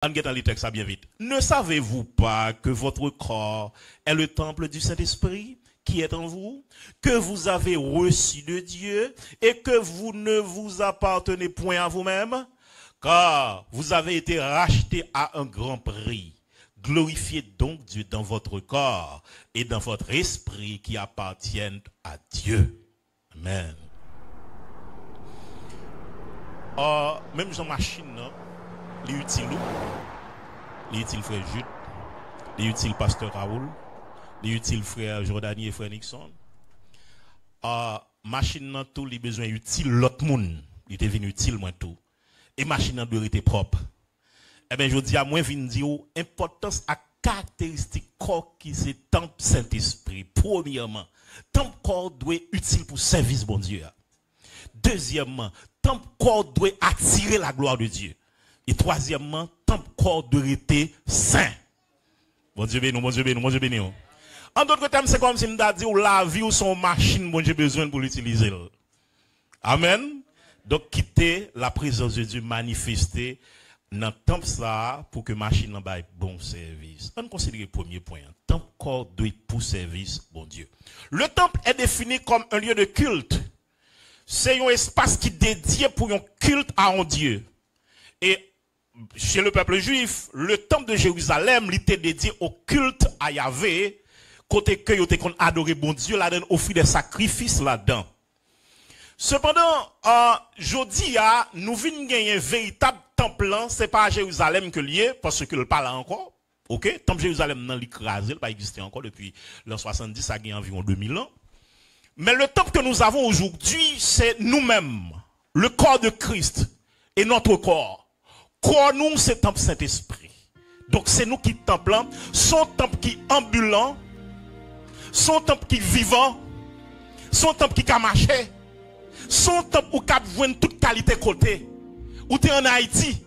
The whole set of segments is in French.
On get dans les textes ça bien vite. Ne savez-vous pas que votre corps est le temple du Saint-Esprit qui est en vous, que vous avez reçu de Dieu et que vous ne vous appartenez point à vous-même, car vous avez été rachetés à un grand prix. Glorifiez donc Dieu dans votre corps et dans votre esprit qui appartiennent à Dieu. Amen. Même Jean Machine, il est utile, il est utile frère Jude, il est utile pasteur Raoul, il est utile frère Jordani et frère Nixon. Machine, tout, il a besoin utile l'autre monde. Il est devenu utile, moi tout. Et machine doit être propre. Eh bien, je dis à moi, je dire importance à caractéristique corps qui c'est temple Saint-Esprit. Premièrement, temple corps doit être utile pour service bon Dieu. Deuxièmement, temple corps doit attirer la gloire de Dieu. Et troisièmement, temple corps doit être saint. Bon Dieu béni, bon Dieu béni, bon Dieu béni. En d'autres termes, c'est comme si on a dit la vie ou son machine, bon Dieu besoin pour l'utiliser. Amen. Donc, quitter la présence de Dieu manifestée dans le temple ça pour que machine en baille bon service. On considère le premier point. Temple corps doit être pour service bon Dieu. Le temple est défini comme un lieu de culte. C'est un espace qui est dédié pour un culte à un Dieu. Et chez le peuple juif, le temple de Jérusalem était dédié au culte à Yahvé, côté que ils ont adoré bon Dieu, là-dedans, offrir des sacrifices là-dedans. Cependant, jodi a, nous venons gagner un véritable temple, c'est pas à Jérusalem que lié, parce que le pas là encore. Ok? Temple Jérusalem n'a l'écrasé, il n'a pas existé encore depuis l'an 70, ça a gagné environ 2000 ans. Mais le temple que nous avons aujourd'hui, c'est nous-mêmes, le corps de Christ et notre corps. Corps nous, c'est temple Saint-Esprit. Donc c'est nous qui templons, son temple qui ambulant, son temple qui vivant, son temple qui marché, son temple où cap joindre toute qualité côté. Ou t'es en Haïti,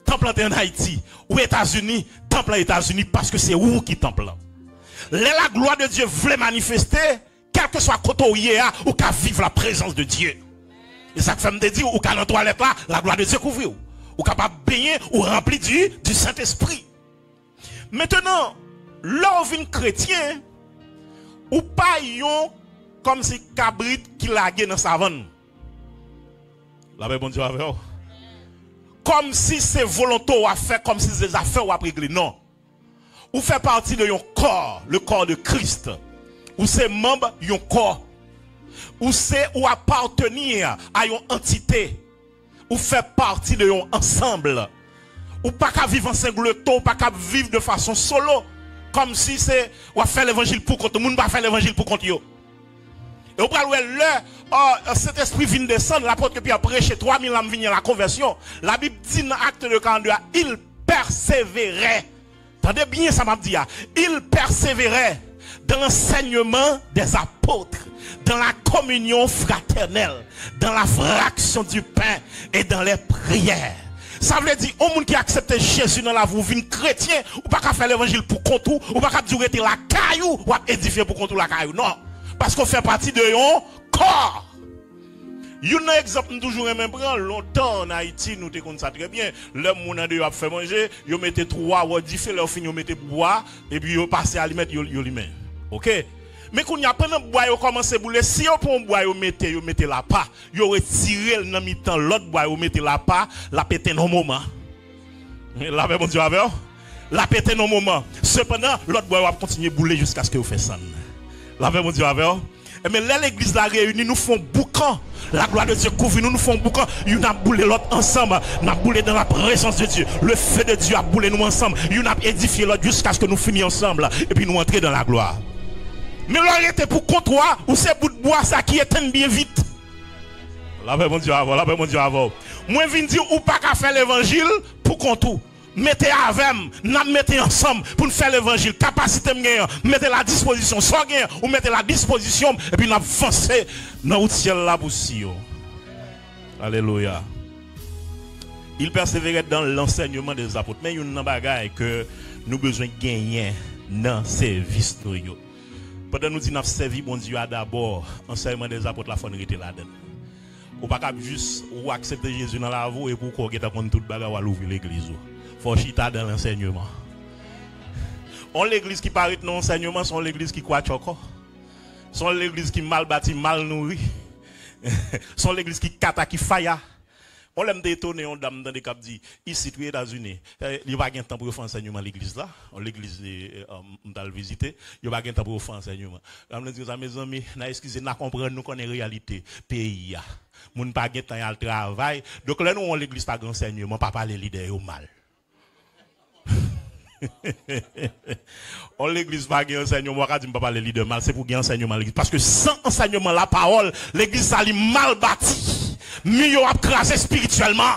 temple en Haïti, ou États-Unis, temple en États-Unis parce que c'est où qui temple. La gloire de Dieu voulait manifester, quel que soit côté où il y a, ou qu'à vivre la présence de Dieu. Et ça fait me dire, ou qu'à dans toilette là, la gloire de Dieu couvre. Ou capable de baigner ou rempli du Saint-Esprit. Maintenant, l'orvin chrétien, ou pas yon comme si cabrit qui laguait dans sa savane. La paix bon Dieu avec vous. Comme si c'est volontaire à faire, comme si c'est des affaires ou à régler. Non. Ou fait partie de yon corps, le corps de Christ. Ou c'est membre yon corps. Ou c'est ou appartenir à yon entité. Ou fait partie de yon ensemble. Ou pas qu'à vivre en singleton, ou pas qu'à vivre de façon solo. Comme si c'est ou à faire l'évangile pour contre tout le monde, pas faire l'évangile pour contre yo. Et au pral cet esprit vient descendre, l'apôtre Pierre prêché 3000 ans vient la conversion. La Bible dit dans acte de 42, il persévérait. Attendez bien ça m'a dit, il persévérait dans l'enseignement des apôtres, dans la communion fraternelle, dans la fraction du pain et dans les prières. Ça veut dire, au monde qui accepte Jésus dans la vie, vient chrétien, ou pas qu'à faire l'évangile pour contre ou pas qu'à durer la caillou, ou à édifier pour contre la caillou. Non. Parce qu'on fait partie de yon corps. Un exemple, nous toujours même prendre longtemps en Haïti, nous te connaissons ça très bien. Le monde a fait manger, ils mettaient 3 ou 10 faits, leur fin, ils mettaient bois, et puis ils passaient à mettre, ils les mettent. Ok? Mais quand il y a plein de bois, ils commencent à bouler. Si ils prennent un bois, ils mettent la pas. Ils retirent dans mi-temps l'autre bois, ils mettent la pas, la pété dans moment. La paix, mon Dieu, avec la pété dans moment. Cependant, l'autre bois va continuer à bouler jusqu'à ce que vous fassiez ça. La paix, mon Dieu, avec mais là, l'église la réunie, nous font boucan. La gloire de Dieu couvre, nous font boucan. Nous avons boulé l'autre ensemble. Nous avons boulé dans la présence de Dieu. Le feu de Dieu a boulé nous ensemble. Nous avons édifié l'autre jusqu'à ce que nous finissions ensemble. Et puis nous entrons dans la gloire. Mais l'arrêté pour contre toi, ou c'est bout de bois ça qui éteint bien vite. La paix, mon Dieu, avant. La paix, mon Dieu, avant. Moi, je viens dire, ou pas qu'à faire l'évangile pour contre tout. Mettez avec, nous mettez ensemble pour nous faire l'évangile. Capacité, mettez la disposition. Soit ou mettez la disposition. Et puis nous avançons dans le ciel là pour si. Alléluia. Il persévérait dans l'enseignement des apôtres. Mais il y a une bagaille que nous avons besoin de gagner dans le service. Pendant que nous disons que nous servi bon Dieu d'abord, l'enseignement des apôtres, la fonérité là-dedans. Ou pas juste ou accepter Jésus dans la voie et pour qu'on ait toute bagaille à l'ouvrir l'église. Faut chita dans l'enseignement. On l'église qui paraît non enseignement, sont l'église qui croit choco. Sont l'église qui mal bâti, mal nourri. Sont l'église qui kata, qui faya. On l'aime détonner, on dame dans des cap dit, ici, aux États-Unis, il n'y a pas de temps pour faire enseignement à l'église là. L'église, on va le visiter. Il n'y a pas de temps pour faire enseignement. Je me dis, mes amis, excusez, nous comprenons, nous connaissons la réalité. Pays, nous n'avons pas de temps à le travail. Donc là, nous, on l'église pas d'enseignement, pas parler leader au mal. On l'église pas gagner enseignement, on dit pas les leaders mal, c'est pour gagner enseignement l'église parce que sans enseignement la parole, l'église ça li mal bâti. Mieux a crasé spirituellement.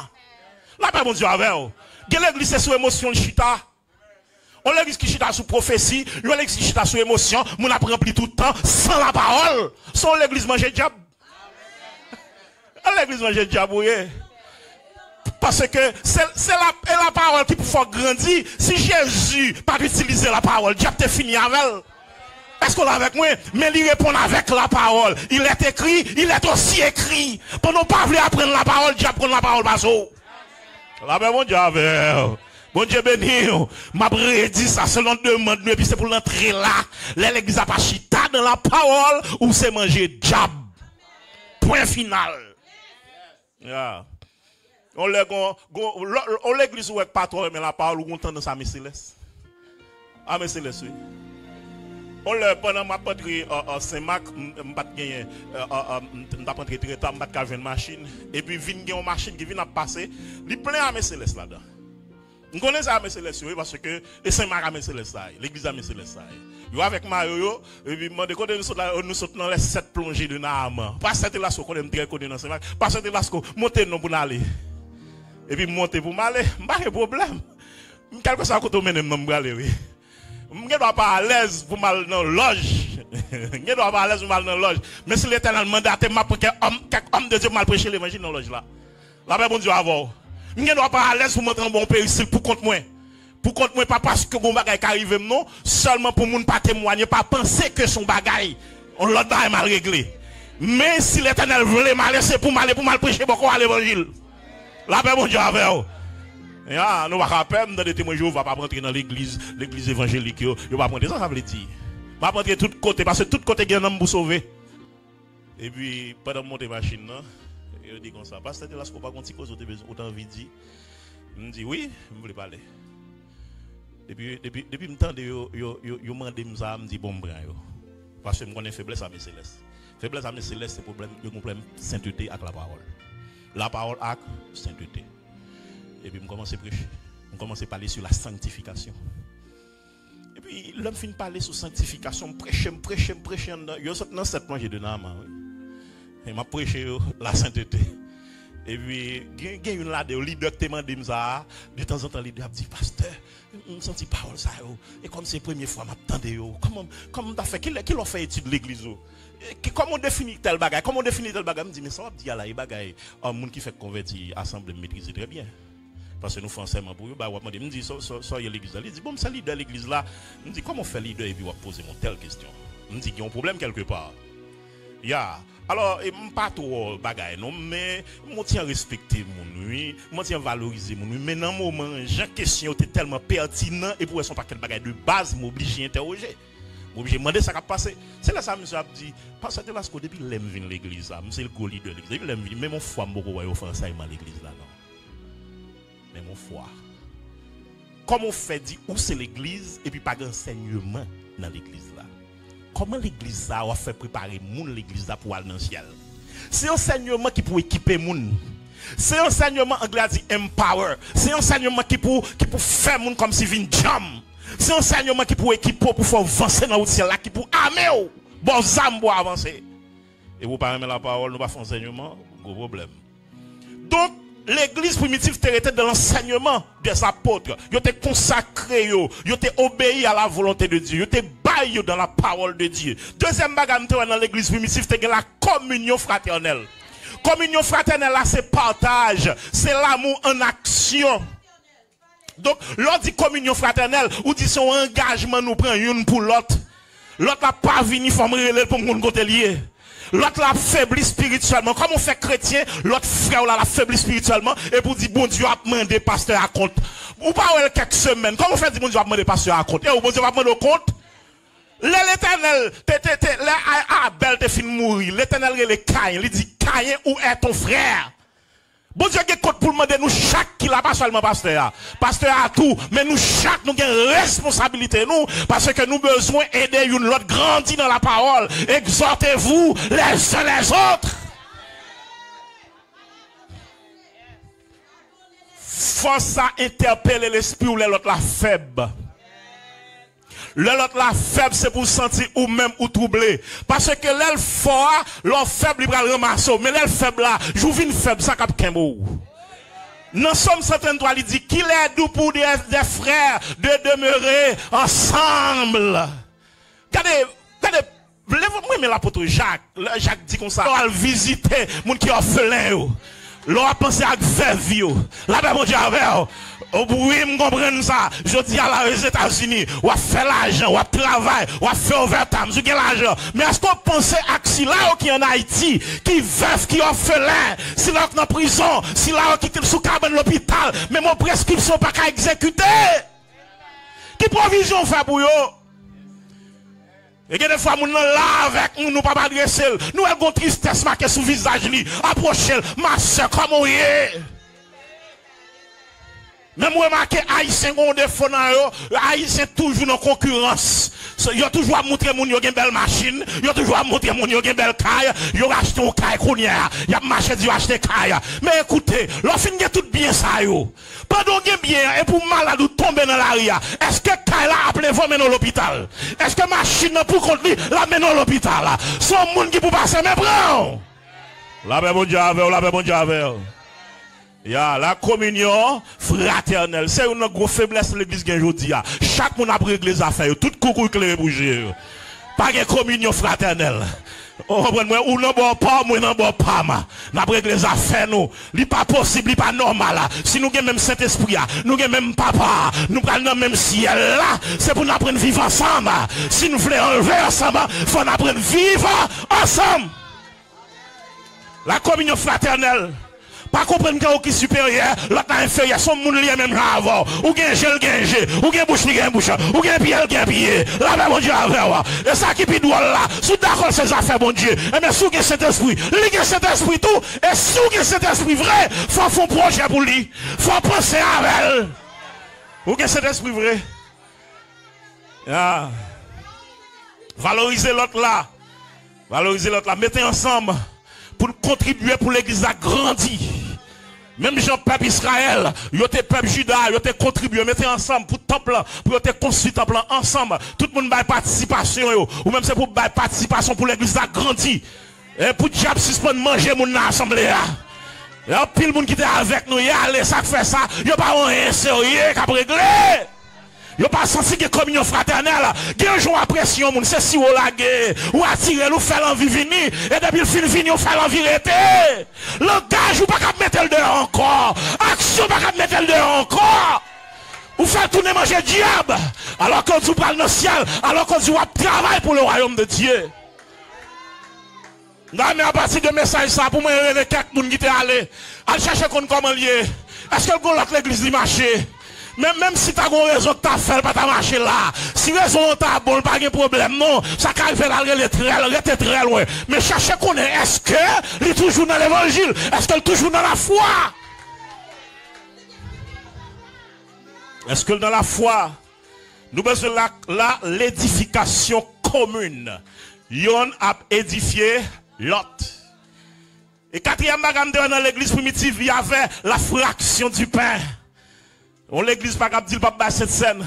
La paix mon Dieu avec vous. L'église c'est sous émotion chita. On l'église qui chita sous prophétie, on l'église qui chita sous émotion, mon a rempli tout le temps sans la parole. Sans l'église manger diable. L'église manger diable oui. Parce que c'est la parole qui peut faire grandir. Si Jésus n'a pas utilisé la parole, Dieu a fini avec elle. Est-ce qu'on est avec moi? Mais il répond avec la parole. Il est écrit, il est aussi écrit. Pour ne pas vouloir apprendre la parole, Dieu apprend la parole. La paix, mon Dieu, avec. Bon Dieu béni, m'a prédit ça selon demande, et puis c'est pour l'entrer là. L'église a pas chita dans la parole, ou c'est manger diable. Point final. Yeah. On l'église ou pas trop mais la parole ou on tendance à Céleste. Ah mais Céleste oui. On le pendant ma patrie Saint-Marc m'pas gagner m'pas rentrer très tard m'pas ka une machine et puis vinn gen une machine qui vient à passer, il plein à Céleste là-dedans. On connaît ça à Céleste oui parce que et Saint-Marc à Céleste ça, l'église à Céleste ça. Yo avec Mario et puis demande côté nous saute dans les 7 plongées de Naaman. Pas cette là ce qu'on aime très connu dans Saint-Marc, pas cette là ce qu'on monter non pour aller. Et puis monter pour m'aller, pas de problème. Quelque chose à côté de moi, oui. Je ne dois pas à l'aise pour mal dans loge. Je ne dois pas à l'aise pour mal dans loge. Mais si l'Éternel mandaté m'a pour quelques hommes de Dieu mal prêcher l'évangile dans loge là. La paix bon Dieu avant. Je ne dois pas à l'aise pour montrer un bon péril pour compte moi. Pour compte moi pas parce que mon bagage arrive non, seulement pour moun pas témoigner, pas penser que son bagage on l'autre bagage mal réglé. Mais si l'Éternel voulait mal laisser pour mal prêcher beaucoup à l'évangile. La paix, mon Dieu, avec vous. Nous va pas dans des témoins, je ne vais pas rentrer dans l'église évangélique. Je ne vais pas prendre ça, ça veut dire. Je vais prendre tout côté, parce que tout côté, il y a un homme pour sauver. Et puis, pendant monter machine, je dis comme ça. Parce que là, ce qu'on pas petit cause, autant envie de dire. Je me dis, oui, je voulais parler. Depuis le temps, je m'en dis, bon, parce que je connais faiblesse à mes célestes. Faiblesse à mes célestes, c'est le problème sainteté avec la parole. La parole a sainteté. Et puis, je commence à prêcher. On commence à parler sur la sanctification. Et puis, l'homme finit parler sur sanctification, prêcher. Yo saute dans 7 mois, j'ai donné à moi. Et m'a prêché la sainteté. Et puis, il y a une là de liberté, de temps en temps, leader dit, pasteur, je me sens parole ça. Et comme c'est la première fois, je m'attendais. Comment t'as fait? Qui l'a fait étude de l'église? Comment on définit tel bagage? Comment on définit tel bagage? Je me dis, mais ça va dire là, il bagage, un monde qui fait convertir, assemblée, maîtriser très bien. Parce que nous faisons enseignement pour eux, je me dis, soyez l'église là. Il dit, bon, c'est leader l'église là. Je me dis, comment on fait leader et puis on va poser une telle question? Je me dis, il y a un problème quelque part. Alors, je ne pas trop bagage, non, mais je tiens à respecter mon nuit, je tiens à valoriser mon nuit. Mais dans le moment, j'ai question était tellement pertinent et pour son paquet de bagages de base, je m'oblige à interroger. Je demandé ça qui a passé. C'est là ça, monsieur a dit, parce que là, depuis que j'aime venir l'église, c'est le go leader de l'église. Depuis que mais mon foi, je ne vais pas enseignement à l'église là, non. Mais mon foi. Comment on fait dire où c'est l'église et puis pas d'enseignement dans l'église là? Comment l'église ça a fait préparer moun l'église là pour aller dans le ciel? C'est un enseignement qui peut équiper moun. C'est un enseignement anglais dit empower. C'est un enseignement qui peut faire moun comme si vin jam. C'est un enseignement qui peut équiper pour faire avancer dans le ciel là, qui peut armer bon zam pour avancer. Et vous parlez la parole, nous pas faire enseignement, gros problème. Donc l'église primitive était dans l'enseignement des apôtres. Ils étaient consacrés, ils étaient obéis à la volonté de Dieu, ils étaient baillés dans la parole de Dieu. Deuxième bagage dans l'église primitive, c'était la communion fraternelle. Communion fraternelle, là, c'est partage, c'est l'amour en action. Donc, l'on dit communion fraternelle, ou dit son engagement nous prend une pour l'autre. L'autre n'a pas venu former pour mon côté lié. l'autre l'a faibli spirituellement. Comme on fait chrétien, l'autre frère l'a faibli spirituellement, et pour dire, bon Dieu a demandé pasteur à compte. Ou pas quelques semaines. Comment on fait dire, bon Dieu a demandé pasteur à compte? Et bon Dieu va demander au compte? L'éternel, Abel te fin mourir. L'éternel, il est Caïn. Il dit, Caïn, où est ton frère? Bon Dieu, il y a compte pour demander nous chaque qui l'a pas seulement pasteur. Pasteur a tout, mais nous chaque, nous avons une responsabilité, nous, parce que nous besoin d'aider une l'autre grandir dans la parole. Exhortez-vous les uns les autres. Force à interpeller l'esprit ou l'autre la faible. L'autre la faible, c'est pour sentir ou même ou troublé. Parce que l'aile fort, l'autre faible, il va le ramasser. Mais l'aile faible là, je vous une faible, ça cap kembo. Dans Somme 133, il dit qu'il est doux pour des frères de demeurer ensemble. Regardez, moi, mais l'apôtre Jacques dit comme ça. On va visiter, moun qui orphelin. L'on a pensé à veuve. La paix, mon Dieu, avec. Oui, je comprends ça. Je dis à la aux États-Unis, on a fait l'argent, on a travaillé, on a fait overtime, on a l'argent. Mais est-ce qu'on pense à si là qui en Haïti, qui veuve, qui orphelin, si là qui en prison, si là qui est sous cabane l'hôpital, mais mon prescription pas qu'à exécuter? Qui provision fait pour eux? Et des fois, nous là avec nous, nous pas adresser. Nous avons une tristesse marquée sur le visage. Approchez, ma soeur, comment il est? Même moi, marqué Haïtien, on défaut dans eux. Haïtien toujours en concurrence. Ils ont toujours à montrer mon yo une belle machine. Ils ont toujours à montrer mon yo une belle caille. Ils ont acheté un caille qu'on y a. Ils ont marché, ils ont acheté caille. Mais écoutez, leur fin est tout bien ça yo. Pendant que bien, et pour malade ou tomber dans l'arrière. Est-ce que caille là appelé vous mener à l'hôpital? Est-ce que machine pour contenir la mène à l'hôpital? Son monde qui pour passer, mais prends. La paix bon Dieu avec, la paix bon Dieu avec. La communion fraternelle, c'est une grosse faiblesse de l'église aujourd'hui. Chaque monde a réglé les affaires, tout coucou éclairé bouger. Pas de communion fraternelle. Ou non bon pas, moi non bon pas. N'a réglé les affaires nous. Li pas possible, li pas normal. Si nous avons même Saint-Esprit, nous avons même papa, nous prenons le même ciel là, c'est pour nous apprendre à vivre ensemble. Si nous voulons enlever ensemble, il faut apprendre à vivre ensemble. La communion fraternelle. Pas comprendre qu'il est supérieur, l'autre inférieur, son monde lié même avant. Ou bien gel, ou bien bouche, ou bien pied. La même bon Dieu avec. Et ça qui doit là, sous d'accord ces affaires, bon Dieu. Et bien, sous cet esprit, ligue cet esprit tout, et sous cet esprit vrai, faut faire un projet pour lui. Faut penser avec elle. Ou bien cet esprit vrai. Valoriser l'autre là. Valoriser l'autre là. Mettez ensemble pour contribuer pour l'église à grandir. Même Jean peuple Israël, yo te peuple Juda, yo te contribué, mettez ensemble pour temple, pour te construire temple ensemble. Tout le monde va participation yo, ou même c'est pour participation pour l'église à grandir. Et pour diable suspendre manger mon assemblée là. Et puis le monde qui était avec nous, y allez, ça fait ça, yo pas rien sérieux qu'a régler. Yo pas senti que communion fraternelle, gen jour à pression moun, c'est si ou la guerre, ou attirer ou faire l'envie venir, et depuis le fin vini ou faire l'envie rester. Langage ou pas qu'à mettre le dehors encore, action pas qu'à mettre le dehors encore. Ou faire tourner manger diable, alors qu'on vous parle dans le ciel, alors qu'on vous travaille pour le royaume de Dieu. Non, mais à partir de message ça, pour moi, il y a quelques personnes qui étaient allés, à chercher comment lier. Est-ce que l'autre l'église dit marcher? Même si tu as une raison que tu as fait, pas ta marcher là. Si raison t'as bon, pas de problème, non. Ça qu'à faire rester très loin. Mais cherchez qu'on est, est-ce que il est toujours dans l'évangile? Est-ce qu'il est toujours dans la foi? Est-ce que dans la foi, nous besoin là l'édification commune. Yon a édifié l'autre. Et quatrième bagage dans l'église primitive, il y avait la fraction du pain. On l'église pas capable de dire pas cette scène.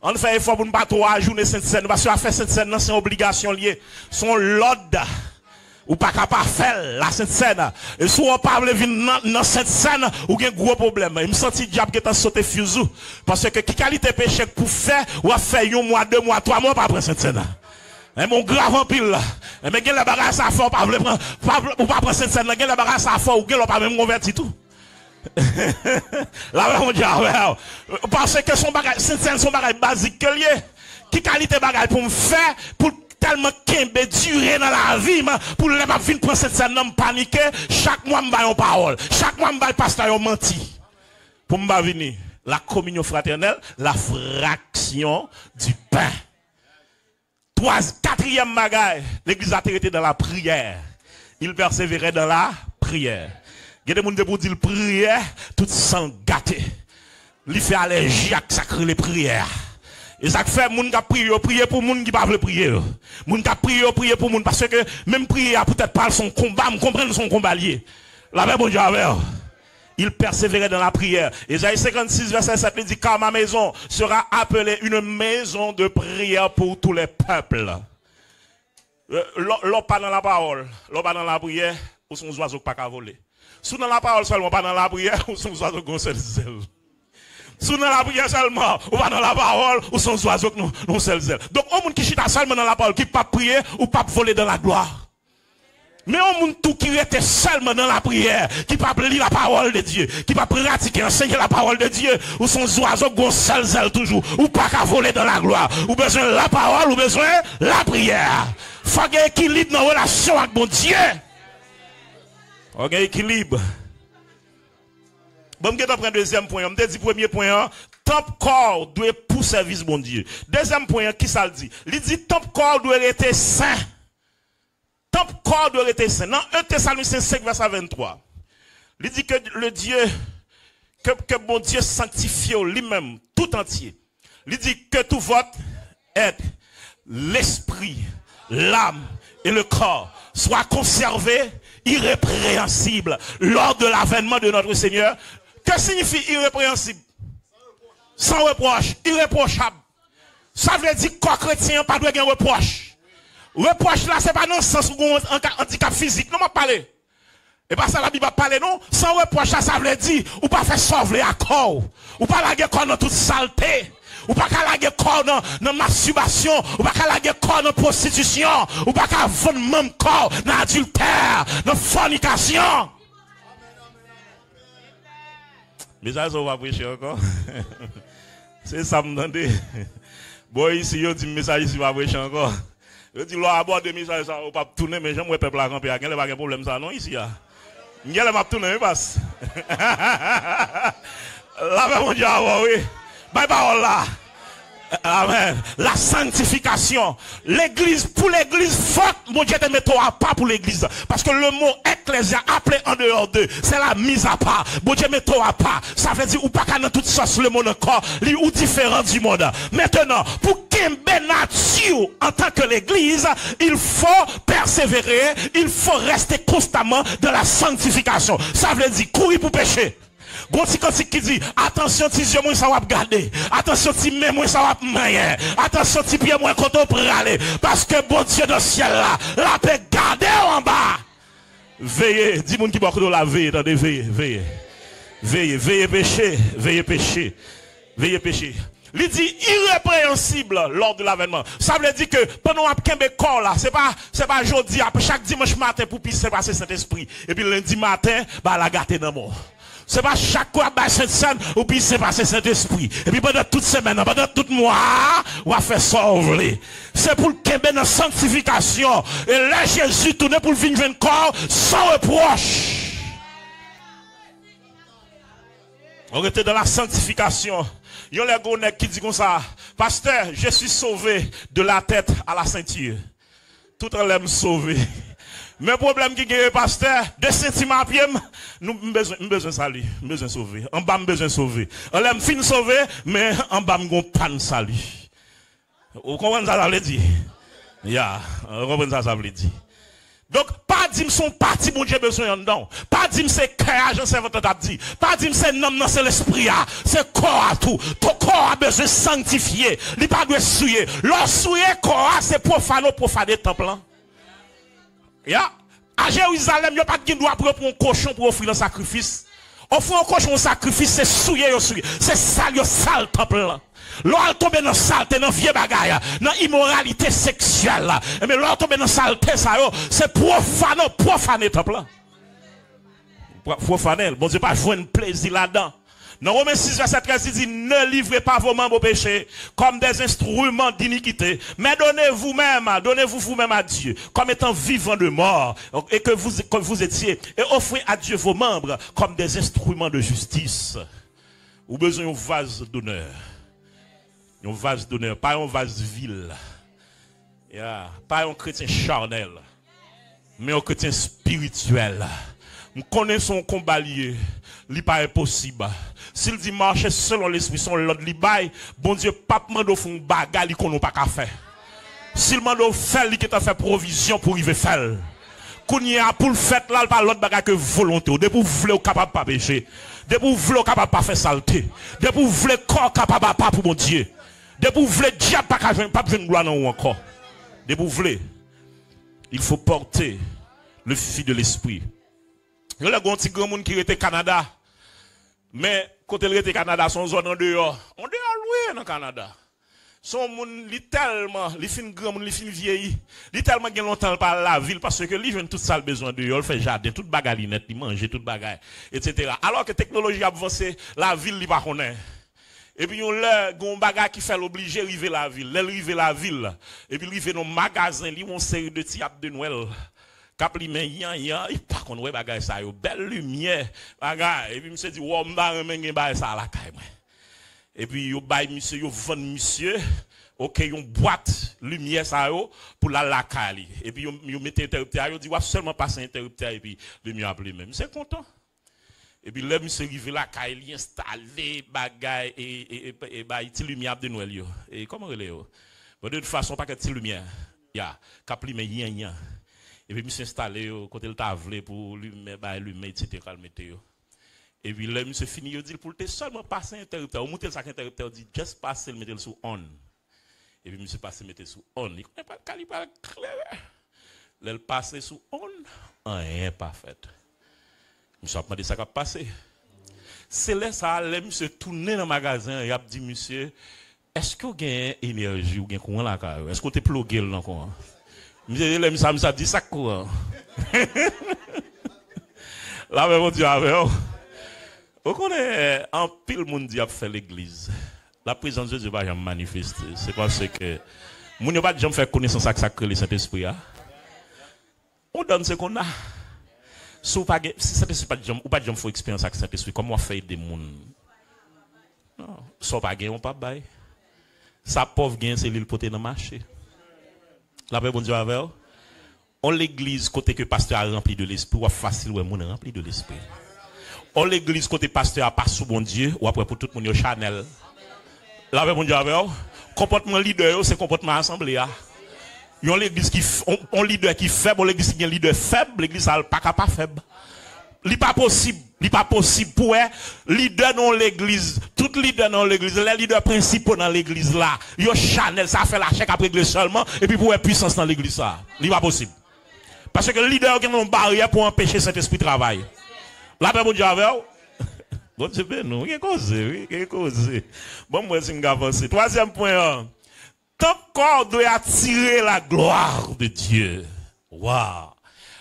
On fait effort pour ne pas trop ajouter cette scène parce que faire cette scène c'est une obligation liée. Son l'ordre ou pas capable faire la cette scène. Et si on parle venir dans cette scène ou un gros problème. Il me senti diable qui t'a sauté fuseau parce que qui qualité péché pour faire ou a fait 1 mois, 2 mois, 3 mois pas après cette scène. Et mon grave en pile là. Mais gen la bagage ça fort pas prendre ou pas prendre cette scène là, gen la bagage ça fort ou gen pas même converti tout. Là on dit parce que son bagage c'est son bagage basique que lié qui qualité bagage pour me faire pour tellement qu'embe duré dans la vie, pour les m'a venir prendre cette scène, paniquer, chaque mois m'ba yon parole, chaque mois m'ba le pasteur yon menti. Pour m'ba venir, la communion fraternelle, la fraction du pain. Quatrième bagaille, l'église a été dans la prière. Il persévérait dans la prière. Il y a des gens qui disent prière, tout sang gâté. Il fait allergie à sacrer les prières. Et ça fait moun qui prier pour moun qui pas veut prier. Moun qui prier pour moun parce que même prier peut-être pas son combat, me comprendre son combat lié. La même bon Dieu avec. Il persévérait dans la prière. Ésaïe 56, verset 7, il dit, car ma maison sera appelée une maison de prière pour tous les peuples. L'on pas dans la parole, l'on pas dans la prière, ou son oiseau pas qu'à voler. Sous dans la parole seulement, pas dans la prière, ou son oiseau qu'on se zèle. Sous dans la prière seulement, ou pas dans la parole, ou son oiseau qu'on se zèle. Donc, on monde qui chita seulement dans la parole, qui pas prier, ou pas voler dans la gloire. Mais on monde tout qui était seulement dans la prière, qui pas lire la parole de Dieu, qui pas pratiquer, enseigner la parole de Dieu, ou son oiseau gon seul zèle toujours, ou pas qu'à voler dans la gloire, ou besoin de la parole, ou besoin de la prière. Faut qu'il y ait équilibre dans la relation avec mon Dieu. Faut qu'il y ait équilibre. Bon, je vais prendre deuxième point. Je dit premier point, temple corps doit pour service bon Dieu. Deuxième point, qui ça le dit? Il dit temple corps doit être saint. Temple corps doit être saint. Dans 1 Thessaloniciens 5, verset 23. Il dit que le Dieu, que bon Dieu sanctifie lui-même, tout entier. Il dit que tout votre être, l'esprit, l'âme et le corps soient conservés irrépréhensibles lors de l'avènement de notre Seigneur. Que signifie irrépréhensible? Sans reproche, irréprochable. Ça veut dire qu'un chrétien pas de reproche. Reproche là, c'est pas dans le sens où on a un handicap physique. Non, m'a parlé. Et pas ça la Bible parler non. Sans reproche là, ça veut dire ou pas faire sauver à corps. Ou pas la corps dans toute saleté. Ou pas qu'à la corps dans masturbation. Ou pas qu'à la corps dans prostitution. Ou pas qu'à vendre même corps dans adultère, dans fornication. Mais ça, on va prêcher encore. C'est ça, me demandez. Bon, ici, il dit message ici, va prêcher encore. Je dis, l'on aborde des messages, ça va pas tourner, mais j'aime le peuple à camper. Il n'y a pas de problème, ça, non, ici, là. Il y a pas tourner, mais passe. Là, mon Dieu, oui. Bye bye, là. Amen. La sanctification. L'église, pour l'église forte, mon Dieu te mettra à part pour l'église. Parce que le mot ecclésia appelé en dehors d'eux, c'est la mise à part. Mon Dieu mettra à part. Ça veut dire, ou pas qu'à dans toute sauce le monde encore, ou différent du monde. Maintenant, pour qu'il nature en tant que l'église, il faut persévérer, il faut rester constamment dans la sanctification. Ça veut dire, courir pour pécher. Bon, si quand qui dit, attention, si yeux moi ça va garder. Attention, si mes moi ça va manger. Attention, si pied moi quand on peut aller. Parce que bon Dieu dans le ciel là, la paix garder en bas. Veillez, dis moun qui boit de la veille, attendez, veillez, veillez. Veillez, veillez pécher, veillez pécher. Veillez pécher. Il dit irrépréhensible lors de l'avènement. Ça veut dire que pendant qu'on a corps là, c'est pas jeudi, chaque dimanche matin pour pisser passer Saint-Esprit. Et puis lundi matin, bah la gâter dans mort. C'est pas chaque fois que Sainte-Seine ou puis c'est passé Saint-Esprit. Et puis pendant toute semaine, pendant tout mois, on va faire sauver. C'est pour le Québec dans la sanctification. Et là, Jésus tourne pour le venir corps sans reproche. On était dans la sanctification. Il y a les gars qui disent comme ça, pasteur, je suis sauvé de la tête à la ceinture. Tout le monde sauvé. Mais le problème qui est, pasteur, de sentiments à pied, nous besoin salut, nous besoin sauver. En bas, nous besoin sauver. On l'aime fin sauver, mais en bas, nous pas salut. Vous comprenez ça, ça veut dire? Ya, vous comprenez ça, ça veut dire? Donc, pas dire son parti, mon Dieu, besoin en dedans. Pas dire c'est cœur, je sais votre t'a dit. Pas dire c'est non, non, c'est l'esprit, c'est corps à tout. Ton corps a besoin de sanctifier. Il pas de souiller. Leur souiller corps, c'est profaner le temple. Ya, à Jérusalem, il n'y a pas de droit pour un cochon pour offrir un sacrifice. Offrir un cochon un sacrifice, c'est souiller, c'est sale temple. L'on tombe dans saleté, dans vieux bagaille, dans immoralité sexuelle. Mais l'on tombe dans saleté, c'est profaner temple. Profaner, bon Dieu pas jouer un plaisir là-dedans. Dans Romains 6, verset 13, il dit, ne livrez pas vos membres au péché comme des instruments d'iniquité, mais donnez-vous vous-même à Dieu, comme étant vivants de mort, et que vous étiez, et offrez à Dieu vos membres comme des instruments de justice. Ou besoin d'un vase d'honneur. Un vase d'honneur, pas un vase vil. Pas un chrétien charnel, mais un chrétien spirituel. Nous connaissons son combat lié. Li pas impossible. S'il dit marcher selon l'esprit, son l'ordre li bail, bon Dieu, pas mando font bagarre li qu'on pas qu'à faire. S'il mando fait li qui t'a fait provision pour y faire. Kounya pour le fait là pas l'autre bagarre que volonté. Dès pour vouloir capable pas pécher. Dès pour vouloir capable pas faire saleté. Dès pour vouloir corps capable pas pour mon Dieu. Dès pour vouloir diable pas besoin de gloire non encore. Dès pour vouloir il faut porter le fil de l'esprit. Il y a un petit grand monde qui était au Canada. Mais, côté le Canada, son zone en dehors. On dehors loué dans le Canada. Son monde, li tellement, li fin grand monde, li fin vieilli. Li tellement gen longtemps par la ville parce que li joue tout ça le besoin dehors. Il fait jardin, toute bagalinette, il mange, toute bagaille, etc. Alors que technologie a avancé, la ville li pas connaît. Et puis, on a un bagage qui fait l'obliger de river la ville. River la ville. Et puis, river dans le magasin, li une série de tiap de Noël. Kapli men il pas qu'on ouais bagay ça yo belle lumière bagay et puis monsieur dit ouais m'ba men gen bagay ça la kay moi et puis yo bay monsieur yo vend monsieur OK yon boîte lumière ça yo pour la kay et puis yo mette interrupteur yo dit ouais seulement passer interrupteur et puis lumière appelé même c'est content et puis là monsieur rive la kay li installer bagay et bay ti lumière de Noël yo et comment relé yo de toute façon pas que ti lumière ya kapli men yan et puis, je suis installé côté le table pour lui mettre, etc. Et puis, là, je suis fini, il dit, pour le seulement passer interrupteur, ou monter le sac interrupteur, dit, juste passer le mettre sous on. Et puis, je suis passé mettre sous on. Il ne connaît pas le calibre clair. Là, il passe sous on, rien pas fait. Je me suis demandé ça qui a passé. C'est là, ça, là, je suis tourné dans le magasin, et il a dit, monsieur, est-ce que vous avez énergie ou vous avez courant là? Est-ce que vous avez plugué là encore? Ça dit ça quoi. Là, mais mon Dieu, vous connaissez, en pile monde dit a fait l'église. La présence de Dieu va jamais manifester. C'est parce que, moun yo pas jamais faire connaissance avec ça que le Saint-Esprit a. On donne ce qu'on a. Si Saint-Esprit pas jamais faut expérience avec Saint-Esprit, comment on fait des moun? Non, soit pas gain, on pas bail. Sa pauvre gain, c'est l'île poté dans le marché. La paix, bon Dieu, avec vous. On l'église, côté que pasteur a rempli de l'esprit, ou facile, ou moun rempli de l'esprit. On l'église, côté pasteur a pas sous bon Dieu, ou après pour tout le monde, Chanel. La paix, bon Dieu, avec vous. Comportement leader, c'est comportement assemblée. Il y a l'église qui, on leader qui est faible, l'église qui est un leader faible, l'église n'est pas faible. Il n'est pas possible pour leader dans l'église, tout leader dans l'église, les leaders principaux dans l'église là, yo Chanel, ça fait la chèque après l'église seulement, et puis pour être puissance dans l'église là. Il n'est pas possible. Parce que le leader a une barrière pour empêcher cet esprit de travail. La paix, bon Dieu, avec vous. Bon Dieu, nous, il y a cause. Bon, moi, je vais avancer. Troisième point, ton corps doit attirer la gloire de Dieu. Waouh!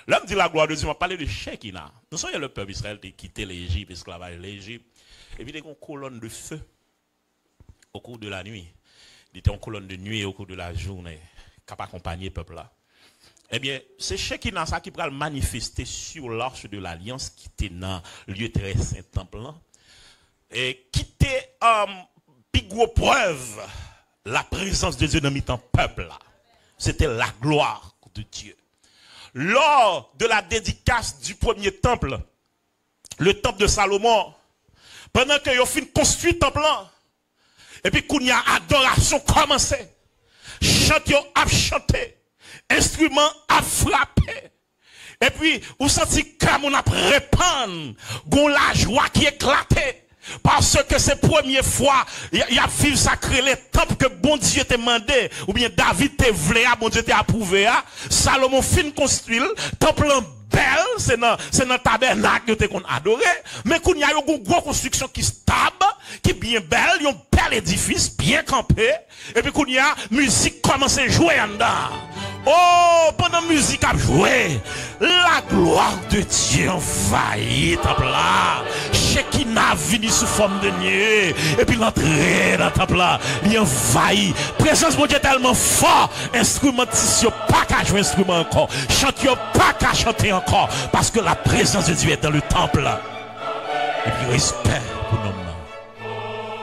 L'homme dit la gloire de Dieu, on va parler de Shekinah. Nous sommes le peuple Israël qui a quitté l'Égypte, esclavage l'Égypte. Et puis, il y a une colonne de feu au cours de la nuit. Il était en colonne de nuit au cours de la journée, qui a accompagné le peuple là. Eh bien, c'est Shekinah ça qui va manifester sur l'arche de l'alliance qui était dans le lieu très saint temple là. Et qui était plus gros preuve la présence de Dieu dans le peuple là. C'était la gloire de Dieu. Lors de la dédicace du premier temple, le temple de Salomon, pendant que vous fin construit le temple là, et puis qu'il y a adoration commencé, chante a chanté, instrument a frappé, et puis vous sentez comme on a répandre, gon la joie qui éclatait. Parce que c'est la première fois, il y a vu sacré les temples que bon Dieu t'a demandé, ou bien David t'a voulu, bon Dieu t'a approuvé, Salomon fin construit, temple belle, c'est dans tabernacle que t'es adoré, mais qu'il y a une grosse construction qui stable, qui est bien belle, un bel édifice, bien campé, et puis qu'il y a musique commence à jouer en dedans. Oh, pendant la musique a joué, la gloire de Dieu envahit temple là. Shekinah vini sous forme de nuée. Et puis l'entrée dans le temple là, il envahit. Présence de Dieu tellement fort. Instrumentation pas qu'à jouer instrument encore. Chanteur pas qu'à chanter encore. Parce que la présence de Dieu est dans le temple là. Et puis respect pour nous.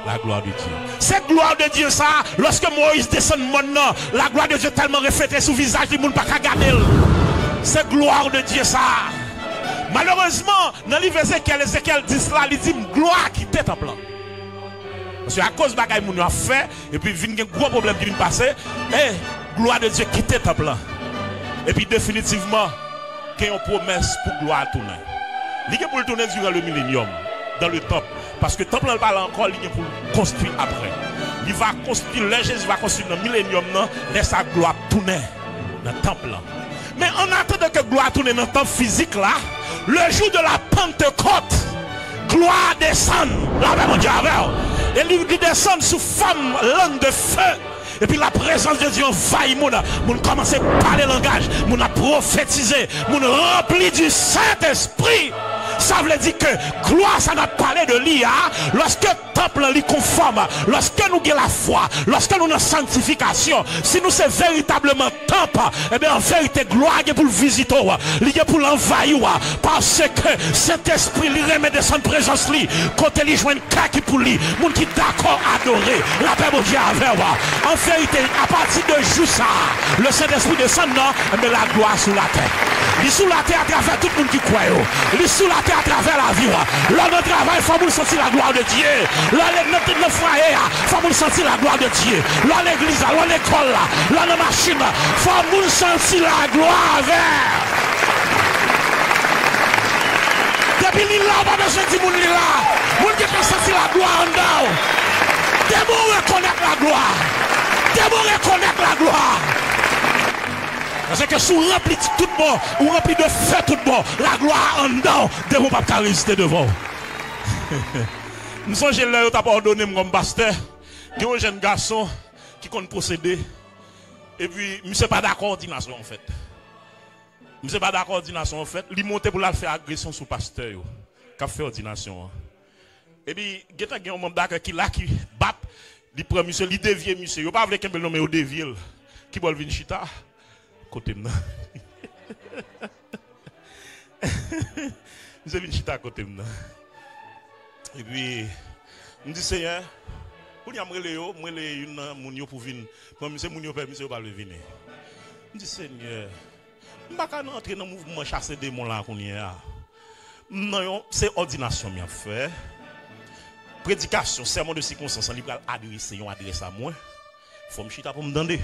La gloire de Dieu. Cette gloire de Dieu, ça, lorsque Moïse descend maintenant, la gloire de Dieu tellement reflétée sous le visage du monde, pas qu'à garder. Cette gloire de Dieu, ça. Malheureusement, dans le livre Ézéchiel dit cela, il dit gloire qui était en plan. Parce que à cause de ce que nous avons fait, et puis il y a un gros problème qui vient de passer, et gloire de Dieu qui était en plan. Et puis définitivement, qu'il y a une promesse pour gloire tourner. Il y a pour le tourner durant le millénium, dans le temple. Parce que le temple ne parle encore, il est pour construire après. Il va construire, là Jésus va construire dans le millénium, laisse sa gloire tourner dans le temple. Mais en attendant que gloire tourne dans le temple physique là, le jour de la Pentecôte, gloire descend. Là, mon Dieu, et il descend sous forme langue de feu. Et puis la présence de Dieu envahit mon commence à parler langage, mon a prophétisé, mon rempli du Saint-Esprit. Ça veut dire que gloire, ça n'a parlé de l'IA. Lorsque le temple est conforme, lorsque nous avons la foi, lorsque nous avons la sanctification, si nous sommes véritablement temple, eh bien en vérité, gloire est pour le visiter, il est pour l'envahir, parce que cet esprit lui remet de son présence, quand il joue une claque pour lui, moun qui d'accord adorer, la paix de Dieu avec moi. En vérité, à partir de jour ça, le Saint-Esprit descend, mais la gloire sous la terre. Il est sous la terre à travers tout le monde qui croit. Il est sous la terre à travers la vie. Là, notre travail, il faut nous sentir la gloire de Dieu. Là, notre foyer, il faut nous sentir la gloire de Dieu. Là, l'église, là, l'école, là, la machine, il faut nous sentir la gloire vers. Depuis l'île-là, on va besoin de monde là. Monde qui peut sentir la gloire en dedans. T'es bon reconnaître la gloire. T'es bon reconnaître la gloire. Parce que sous rempli tout bon, ou rempli de feu tout bon, la gloire en dedans, de vous pas résister devant. Nous sommes là, tu as pardonné mon pasteur. Il y a un jeune garçon qui compte procéder. Et puis, je ne suis pas d'accord coordination en fait. Je ne suis pas d'accord coordination en fait. Il monte pour la faire agression sur le pasteur. Qui a fait ordination. Et puis, il y a un membre d'accord qui là, qui bat, il prend monsieur, il dévie monsieur. Il n'y a pas avec un nom au dévier. Qui va venir chita. Côté moi. Nous avons chita à côté moi. Et puis, je dis Seigneur, pour y aller, moi les une mounio pour venir. Moi monsieur mounio permis pas le venir. Je dis Seigneur, je ne vais pas entrer dans le mouvement chasser des démons là qu'on y a. Non, c'est ordination bien fait. Prédication, sermon de circonstance, on va adresser à moi. Il faut me chita pour me demander.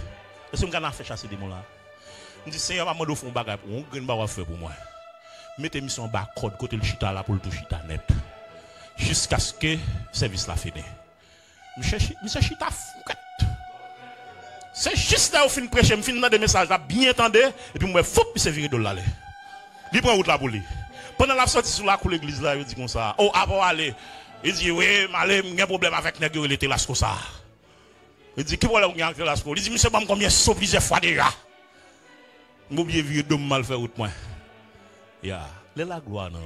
Est-ce que je vais faire chasser des démons là? Je dis, Seigneur, je vais faire un bagage pour moi. Je vais faire pour moi. Mettez-moi sur un bas code côté le chita là pour le tout chita net. Jusqu'à ce que le service la fini. Monsieur chita fou. C'est juste là où je prêcher, je finis dans des messages là, bien entendre. Et puis moi, faut que je vire de l'aller. Il prend route là pour lui. Pendant la sortie sur la cour l'église là, il dit comme ça. Oh, avant aller. Il dit, oui, mais il y a un problème avec les gens qui étaient là comme ça. Il dit, qui problème avec les gens? Il dit, monsieur, combien saut plusieurs fois déjà? J'ai oublié de vieux mal faire route moi. Ya, la gloire non.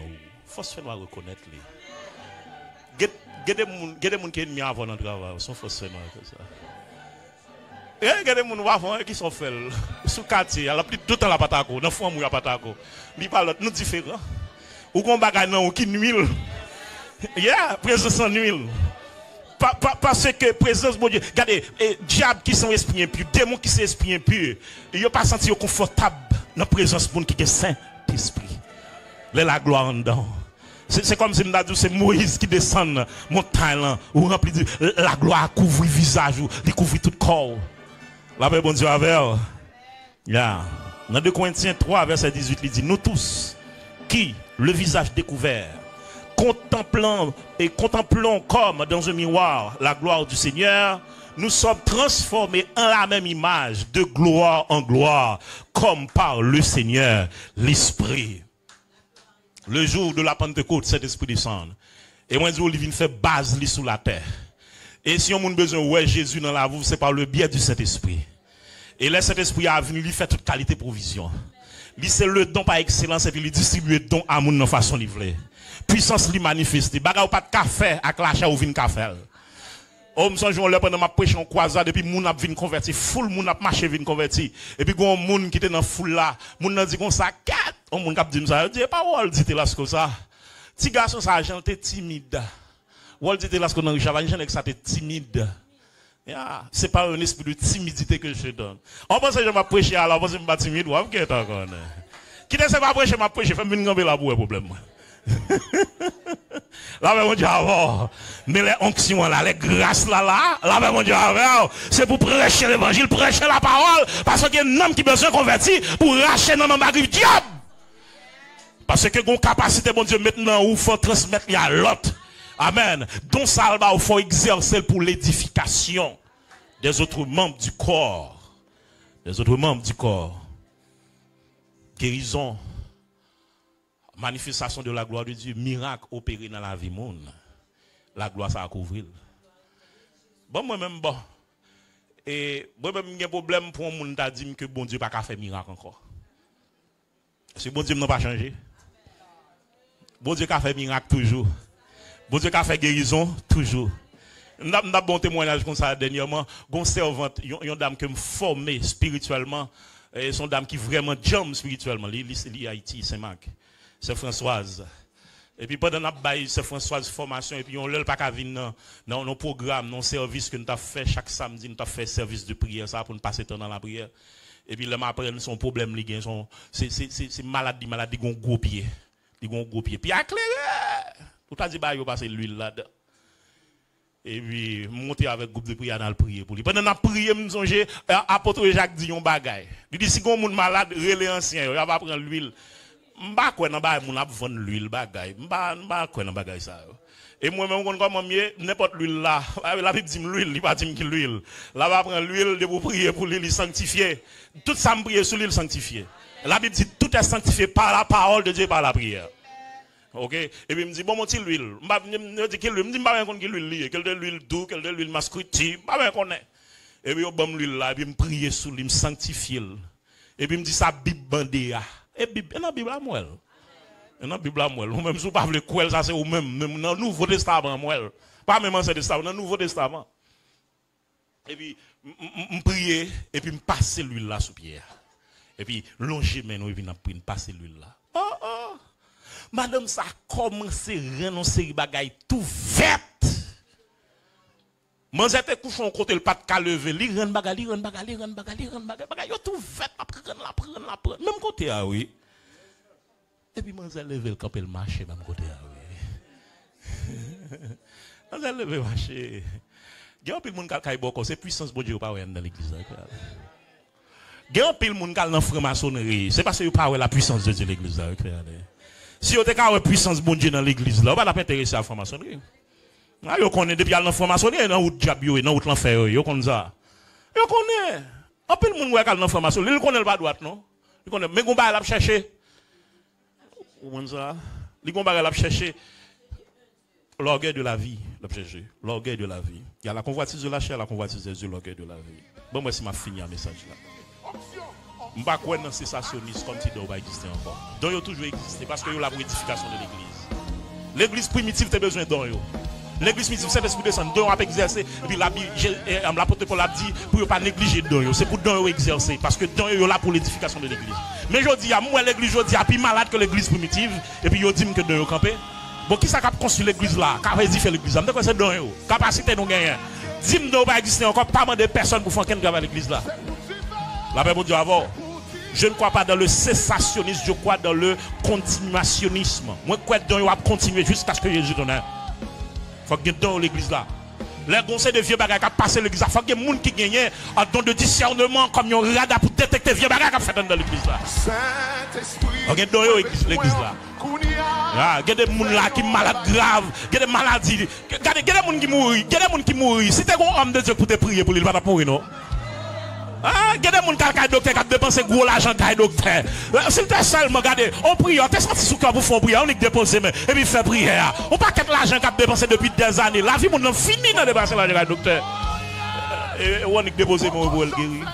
Faut se faire reconnaître les. Gade des gens qui est mis avant dans le travail, sont forcément comme ça. Et gade des gens qui sont faits sous quartier, à la plus tout temps la patako, dans fond mouya patako. Li parle nous différent. Ou qu'on bagaille non qui nuit. Ya, présence en nuit. Parce que présence de Dieu, regardez, diable qui sont esprits impurs, démons qui sont esprits impurs, ils ne pas senti confortable dans la présence de qui est Saint-Esprit. La gloire en dedans. C'est comme si c'est Moïse qui descend montagne ou rempli de la gloire couvre le visage, il couvre tout le corps. La paix bon Dieu avec. Dans 2 Corinthiens 3 verset 18 il dit nous tous qui le visage découvert contemplons comme dans un miroir la gloire du Seigneur, nous sommes transformés en la même image de gloire en gloire comme par le Seigneur l'Esprit. Le jour de la Pentecôte, cet esprit descend. Et moi, je dis, il vient faire base sous la terre. Et si on a besoin de Jésus dans la vie, c'est par le biais du Saint-Esprit. Et là, cet esprit a venu, lui fait toute qualité provision. Lui, c'est le don par excellence et puis lui distribue le don à mon façon livrée. Puissance lui manifeste. Baga ou pas de café, avec l'achat ou vin café. Oh, me songe là pendant ma prêche en croisade, et puis moun ap vin converti, full moun ap marché vin converti. Et puis gon moun qui était dans foule là, moun nan dit comme ça, kat, oh moun kap dit ça, dit pas wol dit là ce que ça. Ti garçon ça j'étais timide. Wol dit là ce que dans Richard, j'en que ça t'es timide. Yeah, c'est pas un esprit de timidité que je donne. On pense que je vais prêcher alors, on pense que je vais timide, ou qu'est-ce que qui ne sait pas prêcher, m'a prêcher, fait venir gamber là pour problème. Là, mon Dieu, mais les onctions là, les grâces là, mon Dieu, c'est pour prêcher l'évangile, prêcher la parole, parce qu'il y a un homme qui besoin de convertir pour racheter dans le diable. Parce que une capacité, mon Dieu, maintenant, où il faut transmettre à l'autre. Amen. Donc, ça, il faut exercer pour l'édification des autres membres du corps. Des autres membres du corps. Guérison. Manifestation de la gloire de Dieu, miracle opéré dans la vie monde. La gloire ça a couvrir. Bon moi-même bon. Et moi-même j'ai un problème pour monde t'a dit que bon Dieu pas faire miracle encore. Parce que bon Dieu n'a pas changé. Bon Dieu a fait miracle toujours. Bon Dieu a fait guérison toujours. N'a bon témoignage comme ça dernièrement, gon servante, yon dame que me formé spirituellement, et son dame qui vraiment jam spirituellement, li Haïti Saint-Marc. C'est Françoise. Et puis pendant que c'est Françoise formation, et puis on l'a pas qu'à venir dans nos programmes, dans nos services que nous avons fait chaque samedi, nous avons fait service de prière, ça pour nous passer temps dans la prière. Et puis là, après, son problème, c'est maladie, gon gros pied. Ils gon gros pied. Puis éclairé. Tout a dit, bah, il passer l'huile là-dedans. Et puis, monter avec groupe de prière dans le prier pour lui. Pendant que prier, me songe, apôtre Jacques dit un bagay. Il dit, si gon moun malade, relé ancien, il va prendre l'huile. M'ba quoi nan ba moun ap vendre l'huile bagay m'ba quoi nan bagay ça et moi même kon comment mieux n'importe l'huile là la Bible dit l'huile il pas dit qui l'huile là va prendre l'huile de pour prier pour lui sanctifier tout ça me prier sur l'huile sanctifier la Bible dit tout est sanctifié par la parole de Dieu par la prière. OK et puis me dit bon mon petit l'huile m'ba dit que l'huile me dit m'ba connait qui l'huile lié quelle de l'huile doux quelle de l'huile mascuti m'ba connait et puis bon l'huile là et puis me prier sur lui me sanctifier et puis me dit ça Bible bandé. Et dans la Bible à moi. Dans la Bible à moi. Ou même si vous ne pouvez pas ça c'est ou même dans le Nouveau Testament moi. Pas même dans le Nouveau Testament. Et puis me prier et puis me passer l'huile là sous pierre. Et puis longer maintenant et puis me passer l'huile là. Oh. Madame ça a commencé à renoncer bagay tout vête. Moi j'étais couché en côté le pas de lever, li ren bagay, yo tout fait la prendre. Même côté ah oui. Et puis moi j'ai levé le camp le marché même côté ah oui. Moi j'ai levé marché. Gen pile moun kay boko, c'est puissance bon Dieu pas dans l'église. Gen pile moun kal dans franc-maçonnerie, c'est parce que pas la puissance de Dieu l'église là. Si vous avez puissance bon Dieu dans l'église là, on va pas intéresser à la franc-maçonnerie. Ah, yo connaît depuis la formation, dans route diable yo, dans route l'enfer yo connaît ça. Yo connaît. En peu le monde ouais dans formation, il connaît pas droite non. Il connaît mais gon ba la chercher. Ou ça. Il gon ba la chercher l'orgueil de la vie, la chercher. L'orgueil de la vie. Il y a la convoitise de la chair, la convoitise des yeux, l'orgueil de la vie. Bon moi si m'a fini un message là. M'pa quoi dans cessationniste comme si doit pas exister encore. Donc yo toujours exister parce que yo la édification de l'église. L'église primitive t'as besoin d'on yo. L'église primitive c'est l'esprit de sang don a exercer et puis l'apôtre Paul a dit pour ne pas négliger don c'est pour don exercer parce que don est là pour l'édification de l'église. Mais je dis à moi l'église je dis a plus malade que l'église primitive et puis yo dit que don campé. Bon qui ça cap construire l'église là, qu'a édifier l'église. Me quoi c'est don yo, capacité nous gagner. Dim don pas exister encore pas mal de personnes pour faire qu'un travail à l'église là. La paix pour Dieu avant. Je ne crois pas dans le cessationnisme, je crois dans le continuationnisme. Moi quoi don yo va continuer jusqu'à ce que Jésus donne. Faut que dans l'église là. Les conseils de vieux bagages qui passent l'église là. Faut que les gens qui gagnent un don de discernement comme un radar pour détecter vieux bagages qui fait dans l'église là. Faut que dans l'église là. Il y a des gens là qui sont malades graves, il y a des maladies. Il y a des gens qui mourent, il y a des gens qui mourent. Si tu es un homme de Dieu pour te prier pour lui, il va pas mourir non. Ah, il y a des gens qui ont docteur qui dépensé gros l'argent qui docteur. S'il te seulement regardez, on prie, on t'es sorti sous cœur pour faire prière, on est dépensé et puis fait prière. On pas qu'être l'argent qui a dépensé depuis des années. La vie mon fini de dépenser l'argent qui docteur. Et on est déposé pour le guérir.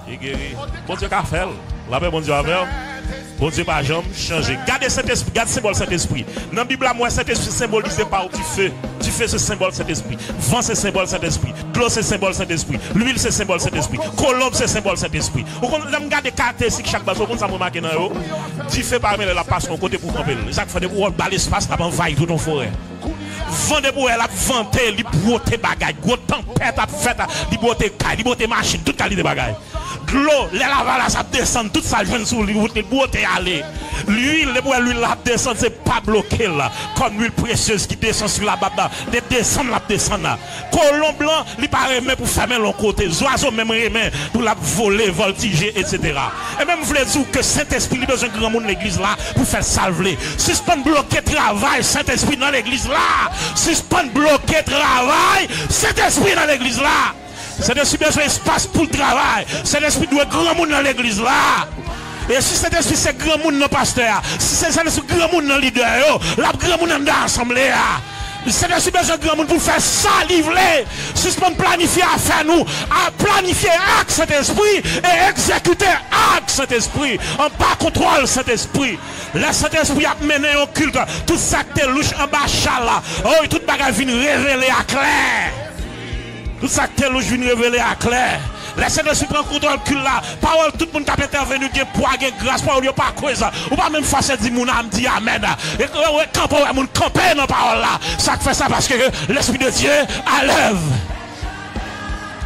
Il guérit. Bon Dieu qu'a fait. La paix, bon Dieu a fait. Bon Dieu pas jamais changé. Gardez cet esprit, gardez ce symbole cet esprit. Dans la Bible, moi, cet esprit symbolisé par du feu. Tu fais ce symbole cet esprit. Vent, c'est symbole cet esprit. L'eau, c'est symbole cet esprit. L'huile, c'est symbole cet esprit. Colombe, c'est symbole cet esprit. On regarde des caractéristiques chaque base. On ça me marque dans eux. Tu fais parmi la passe mon côté pour camper. Chaque fois pour bas l'espace, là, envahir tout ton forêt. Vent de boue, la vente, li brote bagay. Gros tempête a fait, li brote caille, li brote machine, toute qualité de bagay. De l'eau, les lavalas ça descend, tout ça vient sur lui, li brote aller. L'huile, l'huile la descend, c'est pas bloqué là. Comme l'huile précieuse qui descend sur la baba, de descend la descend là. Colon blanc, li pas remet pour fermer l'autre côté. Oiseau même remet pour la voler, voltiger, etc. Et même vous voulez dire que Saint-Esprit, il a besoin de grand monde dans l'église là pour faire salver. Suspend bloquer travail, Saint-Esprit dans l'église là. Suspend bloquer travail, Saint-Esprit dans l'église là. Saint-Esprit a besoin d'espace pour le travail. Saint-Esprit doit grand monde dans l'église là. Et si Saint-Esprit c'est grand monde dans le pasteur, si c'est grand monde dans le leader, la grand monde dans l'assemblée. Saint-Esprit a besoin de grand monde pour faire ça, livrer. Suspend planifier à faire nous, à planifier acte Saint-Esprit et exécuter acte Saint-Esprit. En pas contrôle Saint-Esprit. Le Saint-Esprit a mené au culte. Tout ça qui est louche en bas là. Oh, tout bagage vient révéler à clair. Tout ça qui est louche vient révéler à clair. Le Saint-Esprit prend contrôle culte là. Parole, tout le monde qui a intervenu, qui est poids, qui est grâce, parole, pas quoi. Ou pas même face dire mon âme dit amen. Et quand on va camper dans parole là, ça fait ça parce que l'Esprit de Dieu a l'œuvre.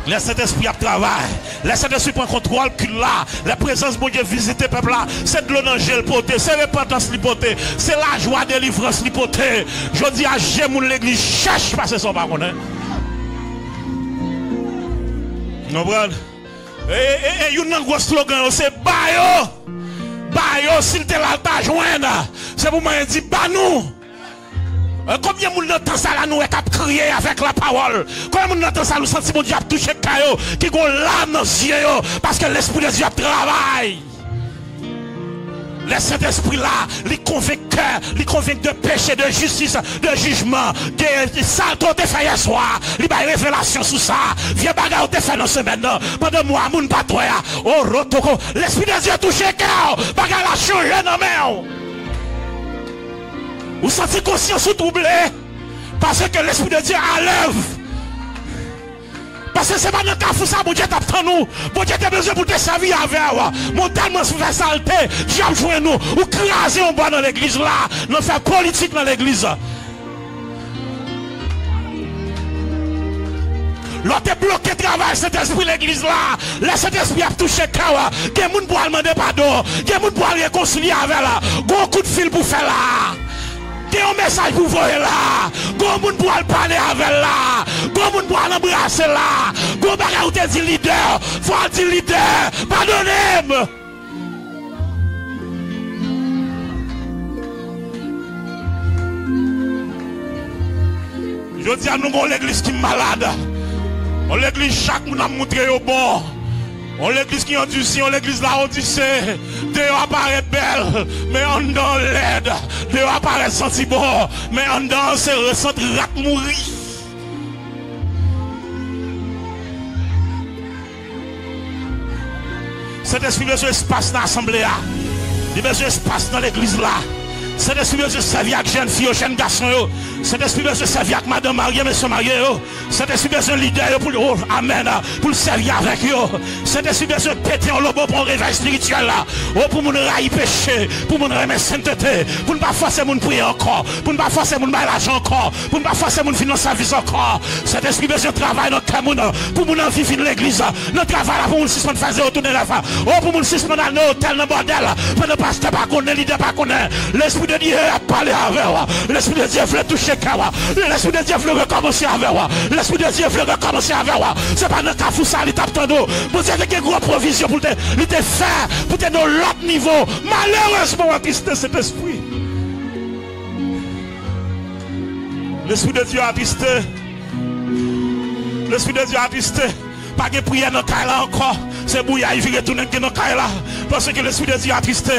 Le Saint-Esprit a travail. Le Saint-Esprit prend contrôle culte là. La présence de Dieu visite le peuple là. C'est de l'onanger le poté. C'est repentance l'hypothèse. C'est la joie de délivrance l'hypothèse. Je dis à j'aime l'église cherche parce que son pas connaît. Non, brad. Et il y a un gros slogan, c'est Bayo. Bayo, s'il te l'a ta joindre. C'est pour moi, il dit, bah nous. Combien de temps ça là nous est crié avec la parole? Combien de temps ça nous senti mon Dieu a touché Kayo, qui a l'âme dans les yeux, parce que l'esprit de Dieu travaille. Le Saint-Esprit là, les convaincteurs, les convainc de péché, de justice, de jugement, de salto te fait hier soir, les révélations sur ça, viens bagarre te fait dans ce maintenant, pendant moi, mon patrouille, oh rotoko, l'esprit de Dieu touché cœur, bagarre la changé dans main. Vous sentez conscience ou troublé, parce que l'esprit de Dieu a l'œuvre. Parce que c'est pas dans le cas où ça, mon Dieu t'attend nous. Mon Dieu t'as besoin pour te servir avec vous. Mon tellement se fait salter, j'ai joué nous. Ou craser en bas dans l'église là. Nous faire politique dans l'église. L'autre est bloqué travail, cet esprit l'église là. Là, cet esprit a touché Kawa. Quel monde pour demander pardon. Quel monde pour réconcilier avec là. Gros coup de fil pour faire là. Quel un message pour voir là. Gros monde pour parler avec là. Gros monde pour l'embrasser là. Gros bagarre où t'es dit leader. Faut dire leader. Pardonnez-moi. Je dis à nous, l'église qui est malade. On l'église, chaque monde a montré au bon. On l'église qui est endurcie, on l'église là, on dit c'est. Dehors apparaît belle, mais en dedans laide. Dehors apparaît senti bon, mais en dedans c'est ressenti rat mourir. Cet esprit besoin d'espace dans l'assemblée là. Il besoin d'espace dans l'église là. Cet esprit besoin de servir avec jeunes filles, jeunes garçons. Cet esprit besoin de servir avec madame mariée, monsieur marié. Cet esprit besoin de leader pour le amen, pour le servir avec eux. Cet esprit besoin de péter en lobo pour un réveil spirituel là. Pour mon railler péché, pour mon remettre sainteté, pour ne pas forcer mon prier encore, pour ne pas forcer mon bail l'argent encore, pour ne pas forcer mon financer service encore. Cet esprit besoin de travail dans le monde, pour mon envie de l'église. Notre travail là pour mon suspendre faire retourner la femme. Pour mon suspendre dans l'hôtel, dans le bordel, pour ne pas se pas connaître, leader pas connaître. L'esprit de Dieu a parlé avec moi. L'esprit de Dieu veut toucher Kawa. L'esprit de Dieu veut recommencer avec moi. L'esprit de Dieu veut recommencer avec moi. C'est pas dans le cas où ça, il tape ton dos. Vous avez une grosse provision pour te faire, pour te dans l'autre niveau. Malheureusement, attristé cet esprit. L'esprit de Dieu a attristé. L'esprit de Dieu a attristé. Pas de prière dans le cas là encore. C'est bouillaille, il retourne dans le caille là. Parce que l'esprit de Dieu a tristé.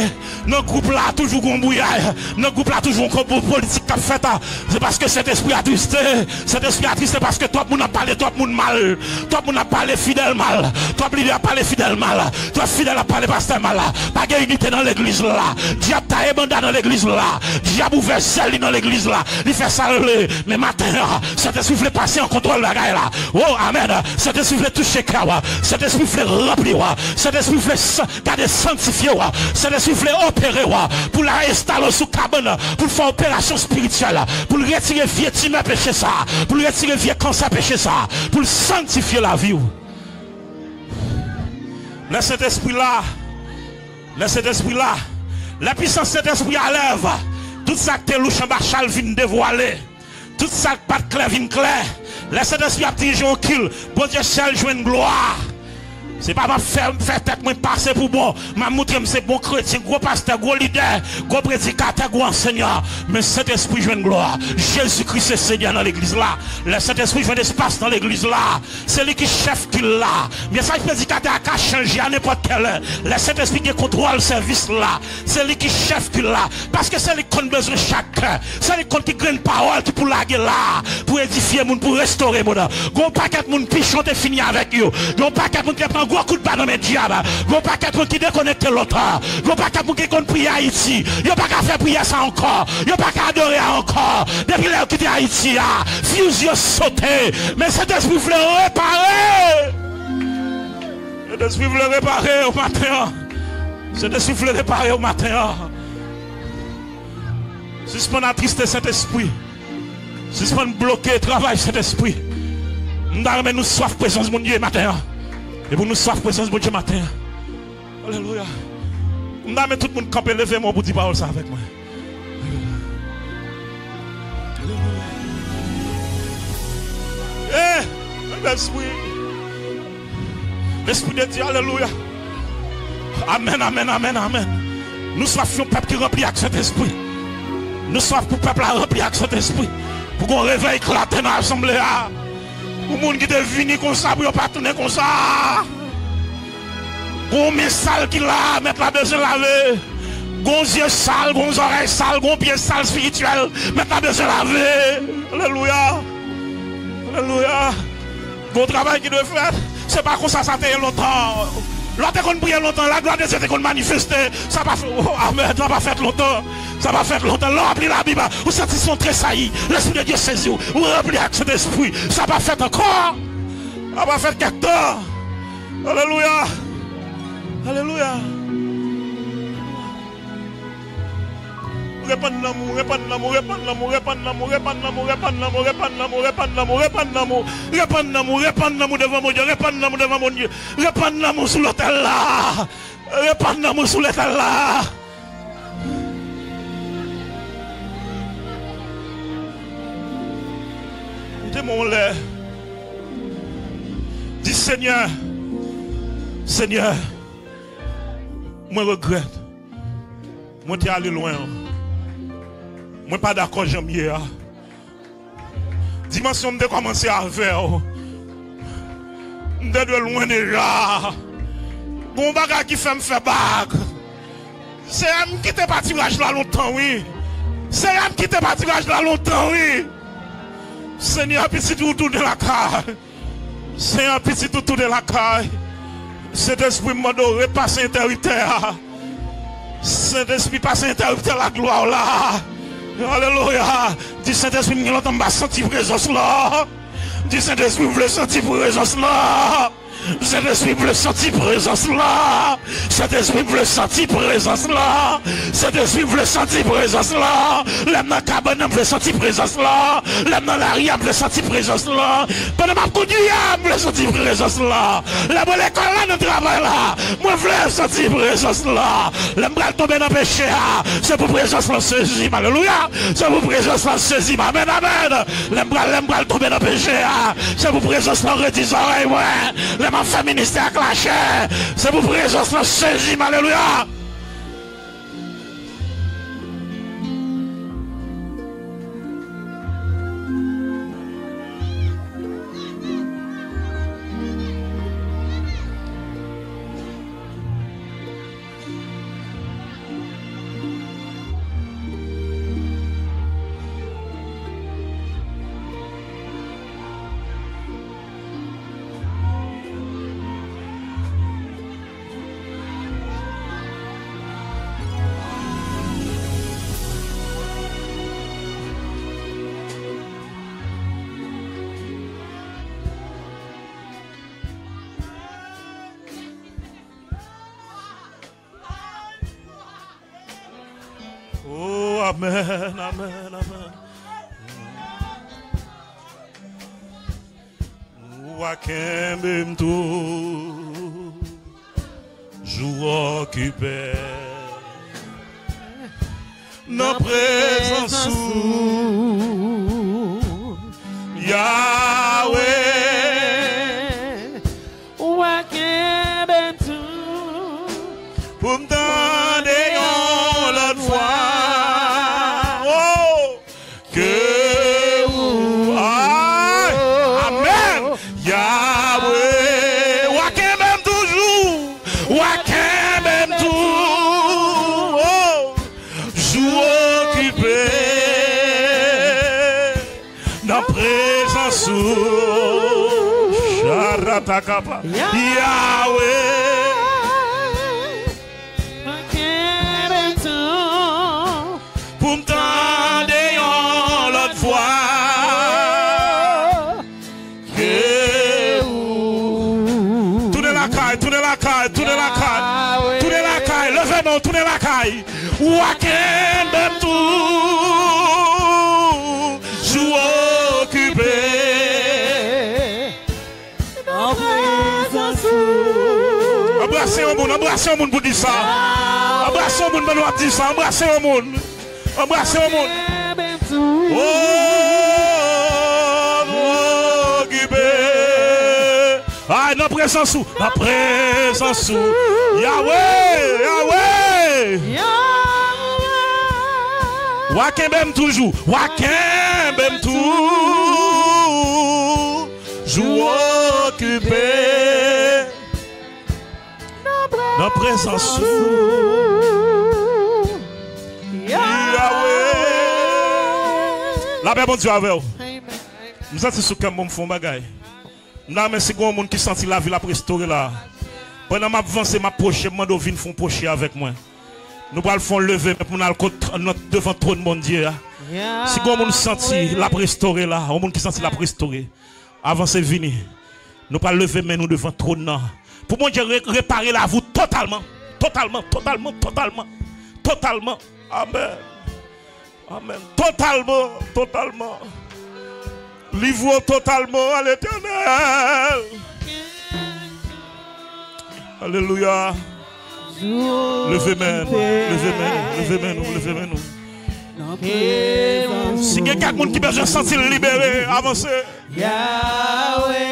Notre groupe là, toujours un bouillaille. Notre groupe là, toujours un politique qui a fait. C'est parce que cet esprit a tristé. Cet esprit a tristé parce que tout le monde a parlé, tout le monde mal. Tout le monde a parlé fidèle mal. Tout le monde a parlé fidèle mal. Tout fidèle a parlé pasteur mal. Pas de unité dans l'église là. Diable t'a ébandé dans l'église là. Diable ouvert celle dans l'église là. Il fait ça mais matin, cet esprit voulait passer en contrôle la gueule là. Oh, amen. Cet esprit voulait toucher cœur. Cet esprit voulait remplir. Cet esprit voulait garder sanctifier. Cet esprit voulait opérer pour la installer sous cabane, pour faire opération spirituelle, pour retirer vieux timé péché ça, pour retirer vieux cancer péché ça, pour sanctifier la vie. Laisse cet esprit là, laisse cet esprit là, la puissance de cet esprit à l'œuvre. Tout ça que louche en bachal vient dévoiler. Tout ça que pas de clair vient clair. Laisse cet esprit à petit jour kill. Bon Dieu seul joue une gloire. C'est pas ma faire tête moi passer pour bon. Ma montrer c'est bon chrétien, gros pasteur, gros leader, gros prédicateur, gros enseignant. Mais cet esprit joue une gloire. Jésus-Christ est Seigneur dans l'église là. Laisse cet esprit joue espace dans l'église là. C'est lui qui chef qui l'a. Mais ça le prédicateur a changé à n'importe quelle heure. Laisse cet esprit qui contrôle le service là. C'est lui qui chef qui l'a. Parce que c'est lui qui a besoin de chacun. C'est lui qui a une parole qui pour laguer là. Pour édifier moun, pour restaurer moun. Gros paquet moun pichon te fini avec eux. Gros paquet moun qui prend gros coup de balle dans mes diables. Gros paquet moun qui déconnecte l'autre. Gros paquet moun qui compte prier Haïti. Yo pas qu'à faire prier ça encore. Yo pas qu'à adorer encore. Depuis là qui était Haïti là. Fusion sauté. Mais cet esprit voulait réparer. Cet esprit voulait réparer au matin. Cet esprit voulait réparer au matin. Suspend la tristesse cet esprit. Suspend bloquer le travail cet esprit. Nous soif présence de mon Dieu matin. Et pour nous soif présence de mon Dieu matin. Alléluia. Nous avons tout le monde camper, lever moi pour dire parole ça avec moi. Eh, l'esprit. L'esprit de Dieu, alléluia. Amen, amen, amen, amen. Nous soif un peuple qui remplit avec cet esprit. Nous soif pour le peuple à remplir avec cet esprit. Pour qu'on réveille éclater dans l'assemblée. Pour les gens qui sont venus comme ça, pour ne pas tourner comme ça. Gon mes sale qui là, mettre la besoin laver. Gon yeux sale, gon oreilles sales, gon pieds sales spirituels, mettre la besoin laver. Alléluia. Alléluia. Bon travail qui doit faire, c'est pas comme ça, ça fait longtemps. L'autre qu'on prie longtemps, la gloire de Dieu qu'on manifeste, ça va amen, ça va faire longtemps. Ça va faire longtemps. L'on remplit la Bible. Vous sentez son tressailli. L'esprit de Dieu saisit. Vous remplit avec cet esprit. Ça va faire encore. Ça va faire quelque temps. Alléluia. Alléluia. Répandre l'amour, répandre l'amour, répandre l'amour, répandre l'amour, répandre l'amour, répandre l'amour, répandre l'amour, répandre l'amour, répandre l'amour, répandre l'amour, répandre l'amour devant mon Dieu, répandre l'amour devant mon Dieu, répandre l'amour sous l'autel là, répandre l'amour sous l'autel là. Dis mon lait. Dis Seigneur, Seigneur, moi regrette. Moi t'es allé loin. Moi pas d'accord j'aime hier. Dimension de commencer à faire. De loin déjà. Bon bagage qui fait me faire bague. C'est un qui te parti là longtemps oui. C'est un qui te parti là longtemps oui. Seigneur, petit tout de la caille. Seigneur, petit tout de la caille. Cet esprit m'a donné passer interrupteur. Cet esprit passe interrupteur la gloire là. Alléluia. Dis Saint-Esprit, nous l'entendons sentir présence là. Dis Saint-Esprit, vous voulez sentir présence là. Saint-Esprit veut sentir présence là. Saint-Esprit veut sentir présence là. Saint-Esprit veut sentir présence là. L'âme dans la cabane veut sentir présence là. L'âme dans la ria veut sentir présence là. Pendant ma conduite, veut sentir présence là. La bonne école là, notre travail là. Moi, je veux sentir présence là. L'âme va tomber dans le péché. C'est pour présence là, saisie. Alléluia. C'est pour présence là, saisie. Amen, amen. L'âme va tomber dans le péché. C'est pour présence là, redis oreilles, ouais. Ma famille ministère clashé. C'est pour présence là saisie. Alléluia. Oh, amen, amen, amen. Wakembe tout, jour occupé, nos présence Yahweh, wakembe tout, pour me donner l'autre fois, oh, que vous, amen, Yahweh, wakembe toujours, wakembe tout, oh, jour occupé, dans présence Sharatakapa Yahweh wakembe tout, pour m'tendre l'autre fois que tournez la caille, tournez la caille, tournez la caille, tournez la caille, levez-nous, tournez la caille, wakembe tout, joue occupé. Embrassez un monde pour dire ça. Embrassez un monde pour dire ça. Embrassez un monde. Embrassez un monde. Oh, occupé. Ah, la présence où? La présence où? Yahweh, Yahweh. Wakembem toujours. Wakembem tout. Joue occupé. La présence Yahweh. La paix, bon Dieu, avec vous. Nous sommes sur le camp, font bagaille. Nous avons un monde qui senti la vie, la restaurer là. Pendant que je avance, je approche, je demande aux vignes font procher avec moi. Nous allons faire lever pour nous devant le trône de Dieu. Si vous avez senti la restaurer là, un monde qui senti la restaurer, avancez, venez. Nous allons lever nous devant le trône. Pour mon Dieu, réparer la vous totalement. Totalement, totalement, totalement. Totalement. Amen. Amen. Totalement, totalement. Livre totalement à l'Éternel. Alléluia. Levez-moi, levez-moi. Si il y a quelqu'un qui a besoin de se sentir libéré, avancez. Yahweh.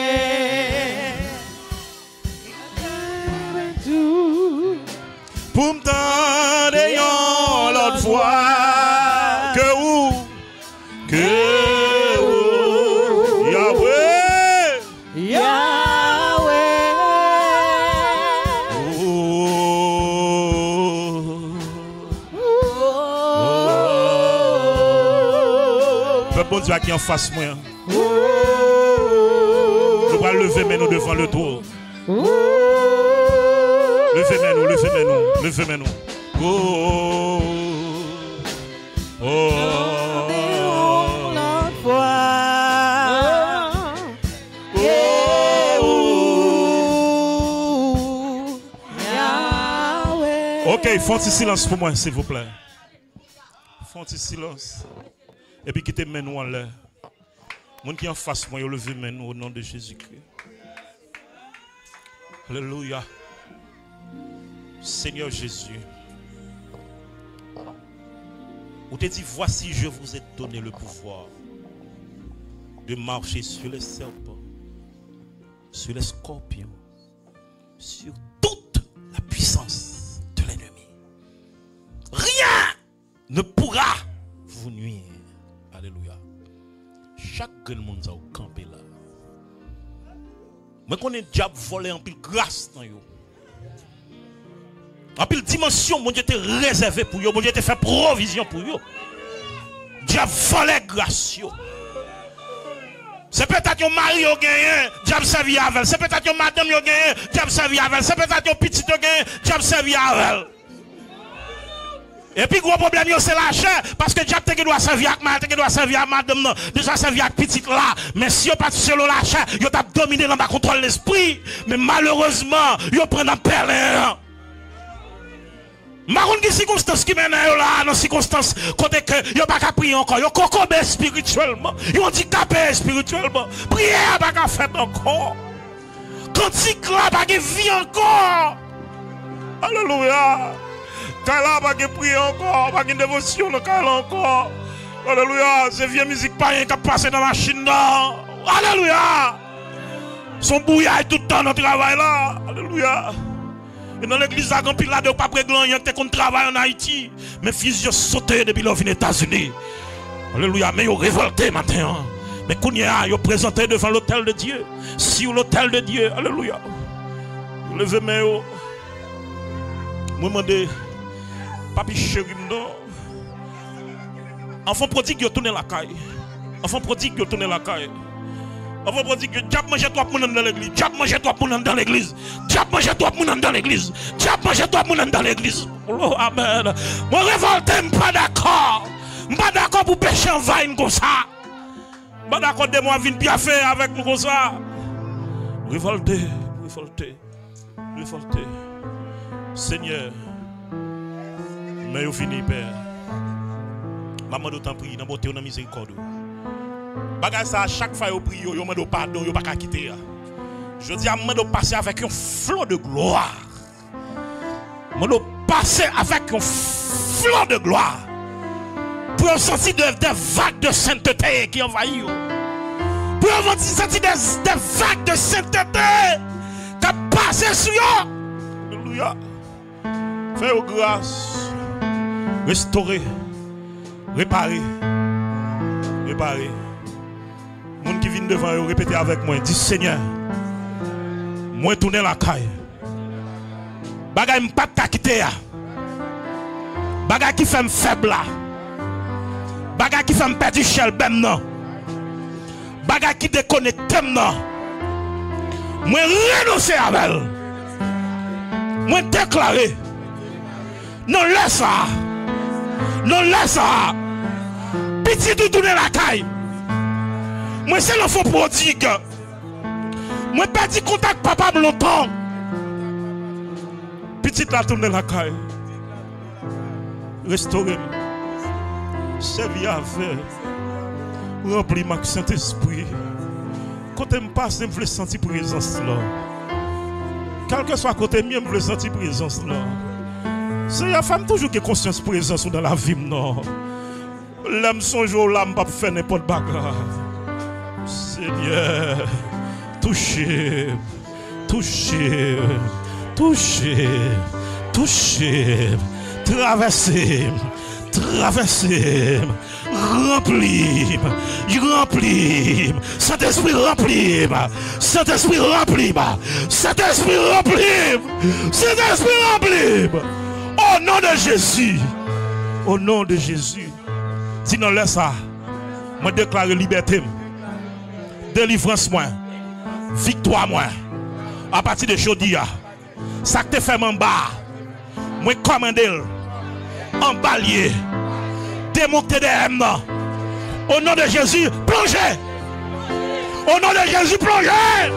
Pour me tendre l'autre fois que Yahweh, Yahweh, peuple bon Dieu qui en face moi. Nous allons lever maintenant devant le trône. Levez-nous, levez-nous, levez-nous. Oh, oh, oh. Ok, font un silence pour moi, s'il vous plaît. Font un silence. Et puis quittez mes nous en l'air. Mon qui en face moi, levez mes nous au nom de Jésus-Christ. Alléluia. Seigneur Jésus, on te dit, voici, je vous ai donné le pouvoir de marcher sur les serpents, sur les scorpions, sur toute la puissance de l'ennemi. Rien ne pourra vous nuire. Alléluia. Chaque monde a campé là. Mais qu'on est diable volé en pile grâce dans yo. En pile dimension, mon Dieu était réservé pour eux. Mon Dieu était fait provision pour eux. Diable volé grâce. C'est peut-être un mari qui a gagné, diable servi avec elle. C'est peut-être un madame qui a gagné, diable servi avec elle. C'est peut-être un petit qui a gagné, diable servi avec elle. Et puis, gros problème, c'est la chair. Parce que diable doit servir avec madame, doit servir avec madame, non. Déjà servir avec petite là. Mais si on pas selon la chair, il a dominé dans ma contrôle l'esprit. Mais malheureusement, il prend un perlin. Marron qui circonstance qui mène là dans circonstance côté que yo pas qu'à prier encore yo kokobé spirituellement yo handicapé spirituellement prière pas qu'à faire encore cantique là pas qu'à vie encore alléluia quand là pas qu'à prier encore pas qu'à dévotion dans quand encore alléluia c'est vieux musique païen qui passe dans la machine là alléluia son bouillard tout le temps dans le travail là alléluia. Et dans l'église, il y a pas préglant, il y a qui travaillent en Haïti. Mais fils, ils sauté depuis les États-Unis. Alléluia, mais ils ont révolté maintenant. Mais quand ils ont présenté devant l'autel de Dieu, sur l'autel de Dieu, alléluia. Levez mes mains. Moi, je demande, papi chéri, non. Enfant prodigue, il tourné la caille. Enfant prodigue, il tourné la caille. Enfant prodigue, diable mange toi pour dans l'église. Diable mange toi pour dans l'église. Diable mange toi pour dans l'église. Diable mange toi pour dans l'église. Oh, amen. Moi révolté, je ne suis pas d'accord. Je ne suis pas d'accord pour pécher en vain comme ça. Je ne suis pas d'accord de moi venir bien faire avec nous comme ça. Révolté, révolté, révolté. Seigneur, mais vous finissez, Père. Maman d'autant prie, dans beauté, dans miséricorde. Bagay ça, chaque fois vous priez, vous demandez pardon, vous ne pouvez pas quitter. Je dis à moi de passer avec un flot de gloire. Moi de passer avec un flot de gloire. Pour sentir des vagues de sainteté qui envahissent. Pour sentir des vagues de sainteté qui passent sur vous. Alléluia. Faites grâce. Restaurer. Réparer. Réparer. Les gens qui viennent devant vous, répétez avec moi. Dis Seigneur, moi tourner la caille. Bagay m'pas ta quitter. Bagay qui fait me faible. Bagay qui fait me perdre chel ben non. Bagay qui déconnecte non. Moi renoncer avec elle. Moi déclarer. Non laisse ça. Non laisse ça. Petit tout tourner la caille. Moi c'est l'enfant prodigue. Moi perdu contact papa longtemps. Petite la tourner la caille. Restaurer. Servir avec. Remplir ma Saint-Esprit. Quand je passe, je veux sentir présence là. Quel que soit côté mien, je veux sentir présence là. C'est la femme toujours qui a conscience présence dans la vie non. L'âme son jour l'âme pas faire n'importe bagarre. Seigneur, touchez, touchez, touchez, touchez, traversez, traversez, remplis, remplis, Saint-Esprit remplis, Saint-Esprit remplis, Saint-Esprit remplis, Saint-Esprit remplis. Au nom de Jésus, au nom de Jésus, sinon laisse ça, moi déclare liberté. Délivrance moi, victoire moi, à partir de jeudi, ça que te fait en bas, moi commander en balier, démonter des haines. Au nom de Jésus, plongez. Au nom de Jésus, plongez.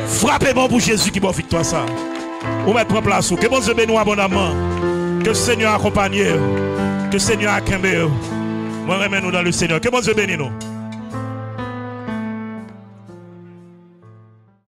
Frappez-moi pour Jésus qui m'a victoire ça. Vous mettez en place. Que bon Dieu bénisse abondamment. Que le Seigneur accompagne. Que le Seigneur accueille. Moi, remets-nous dans le Seigneur. Que bon Dieu bénisse nous.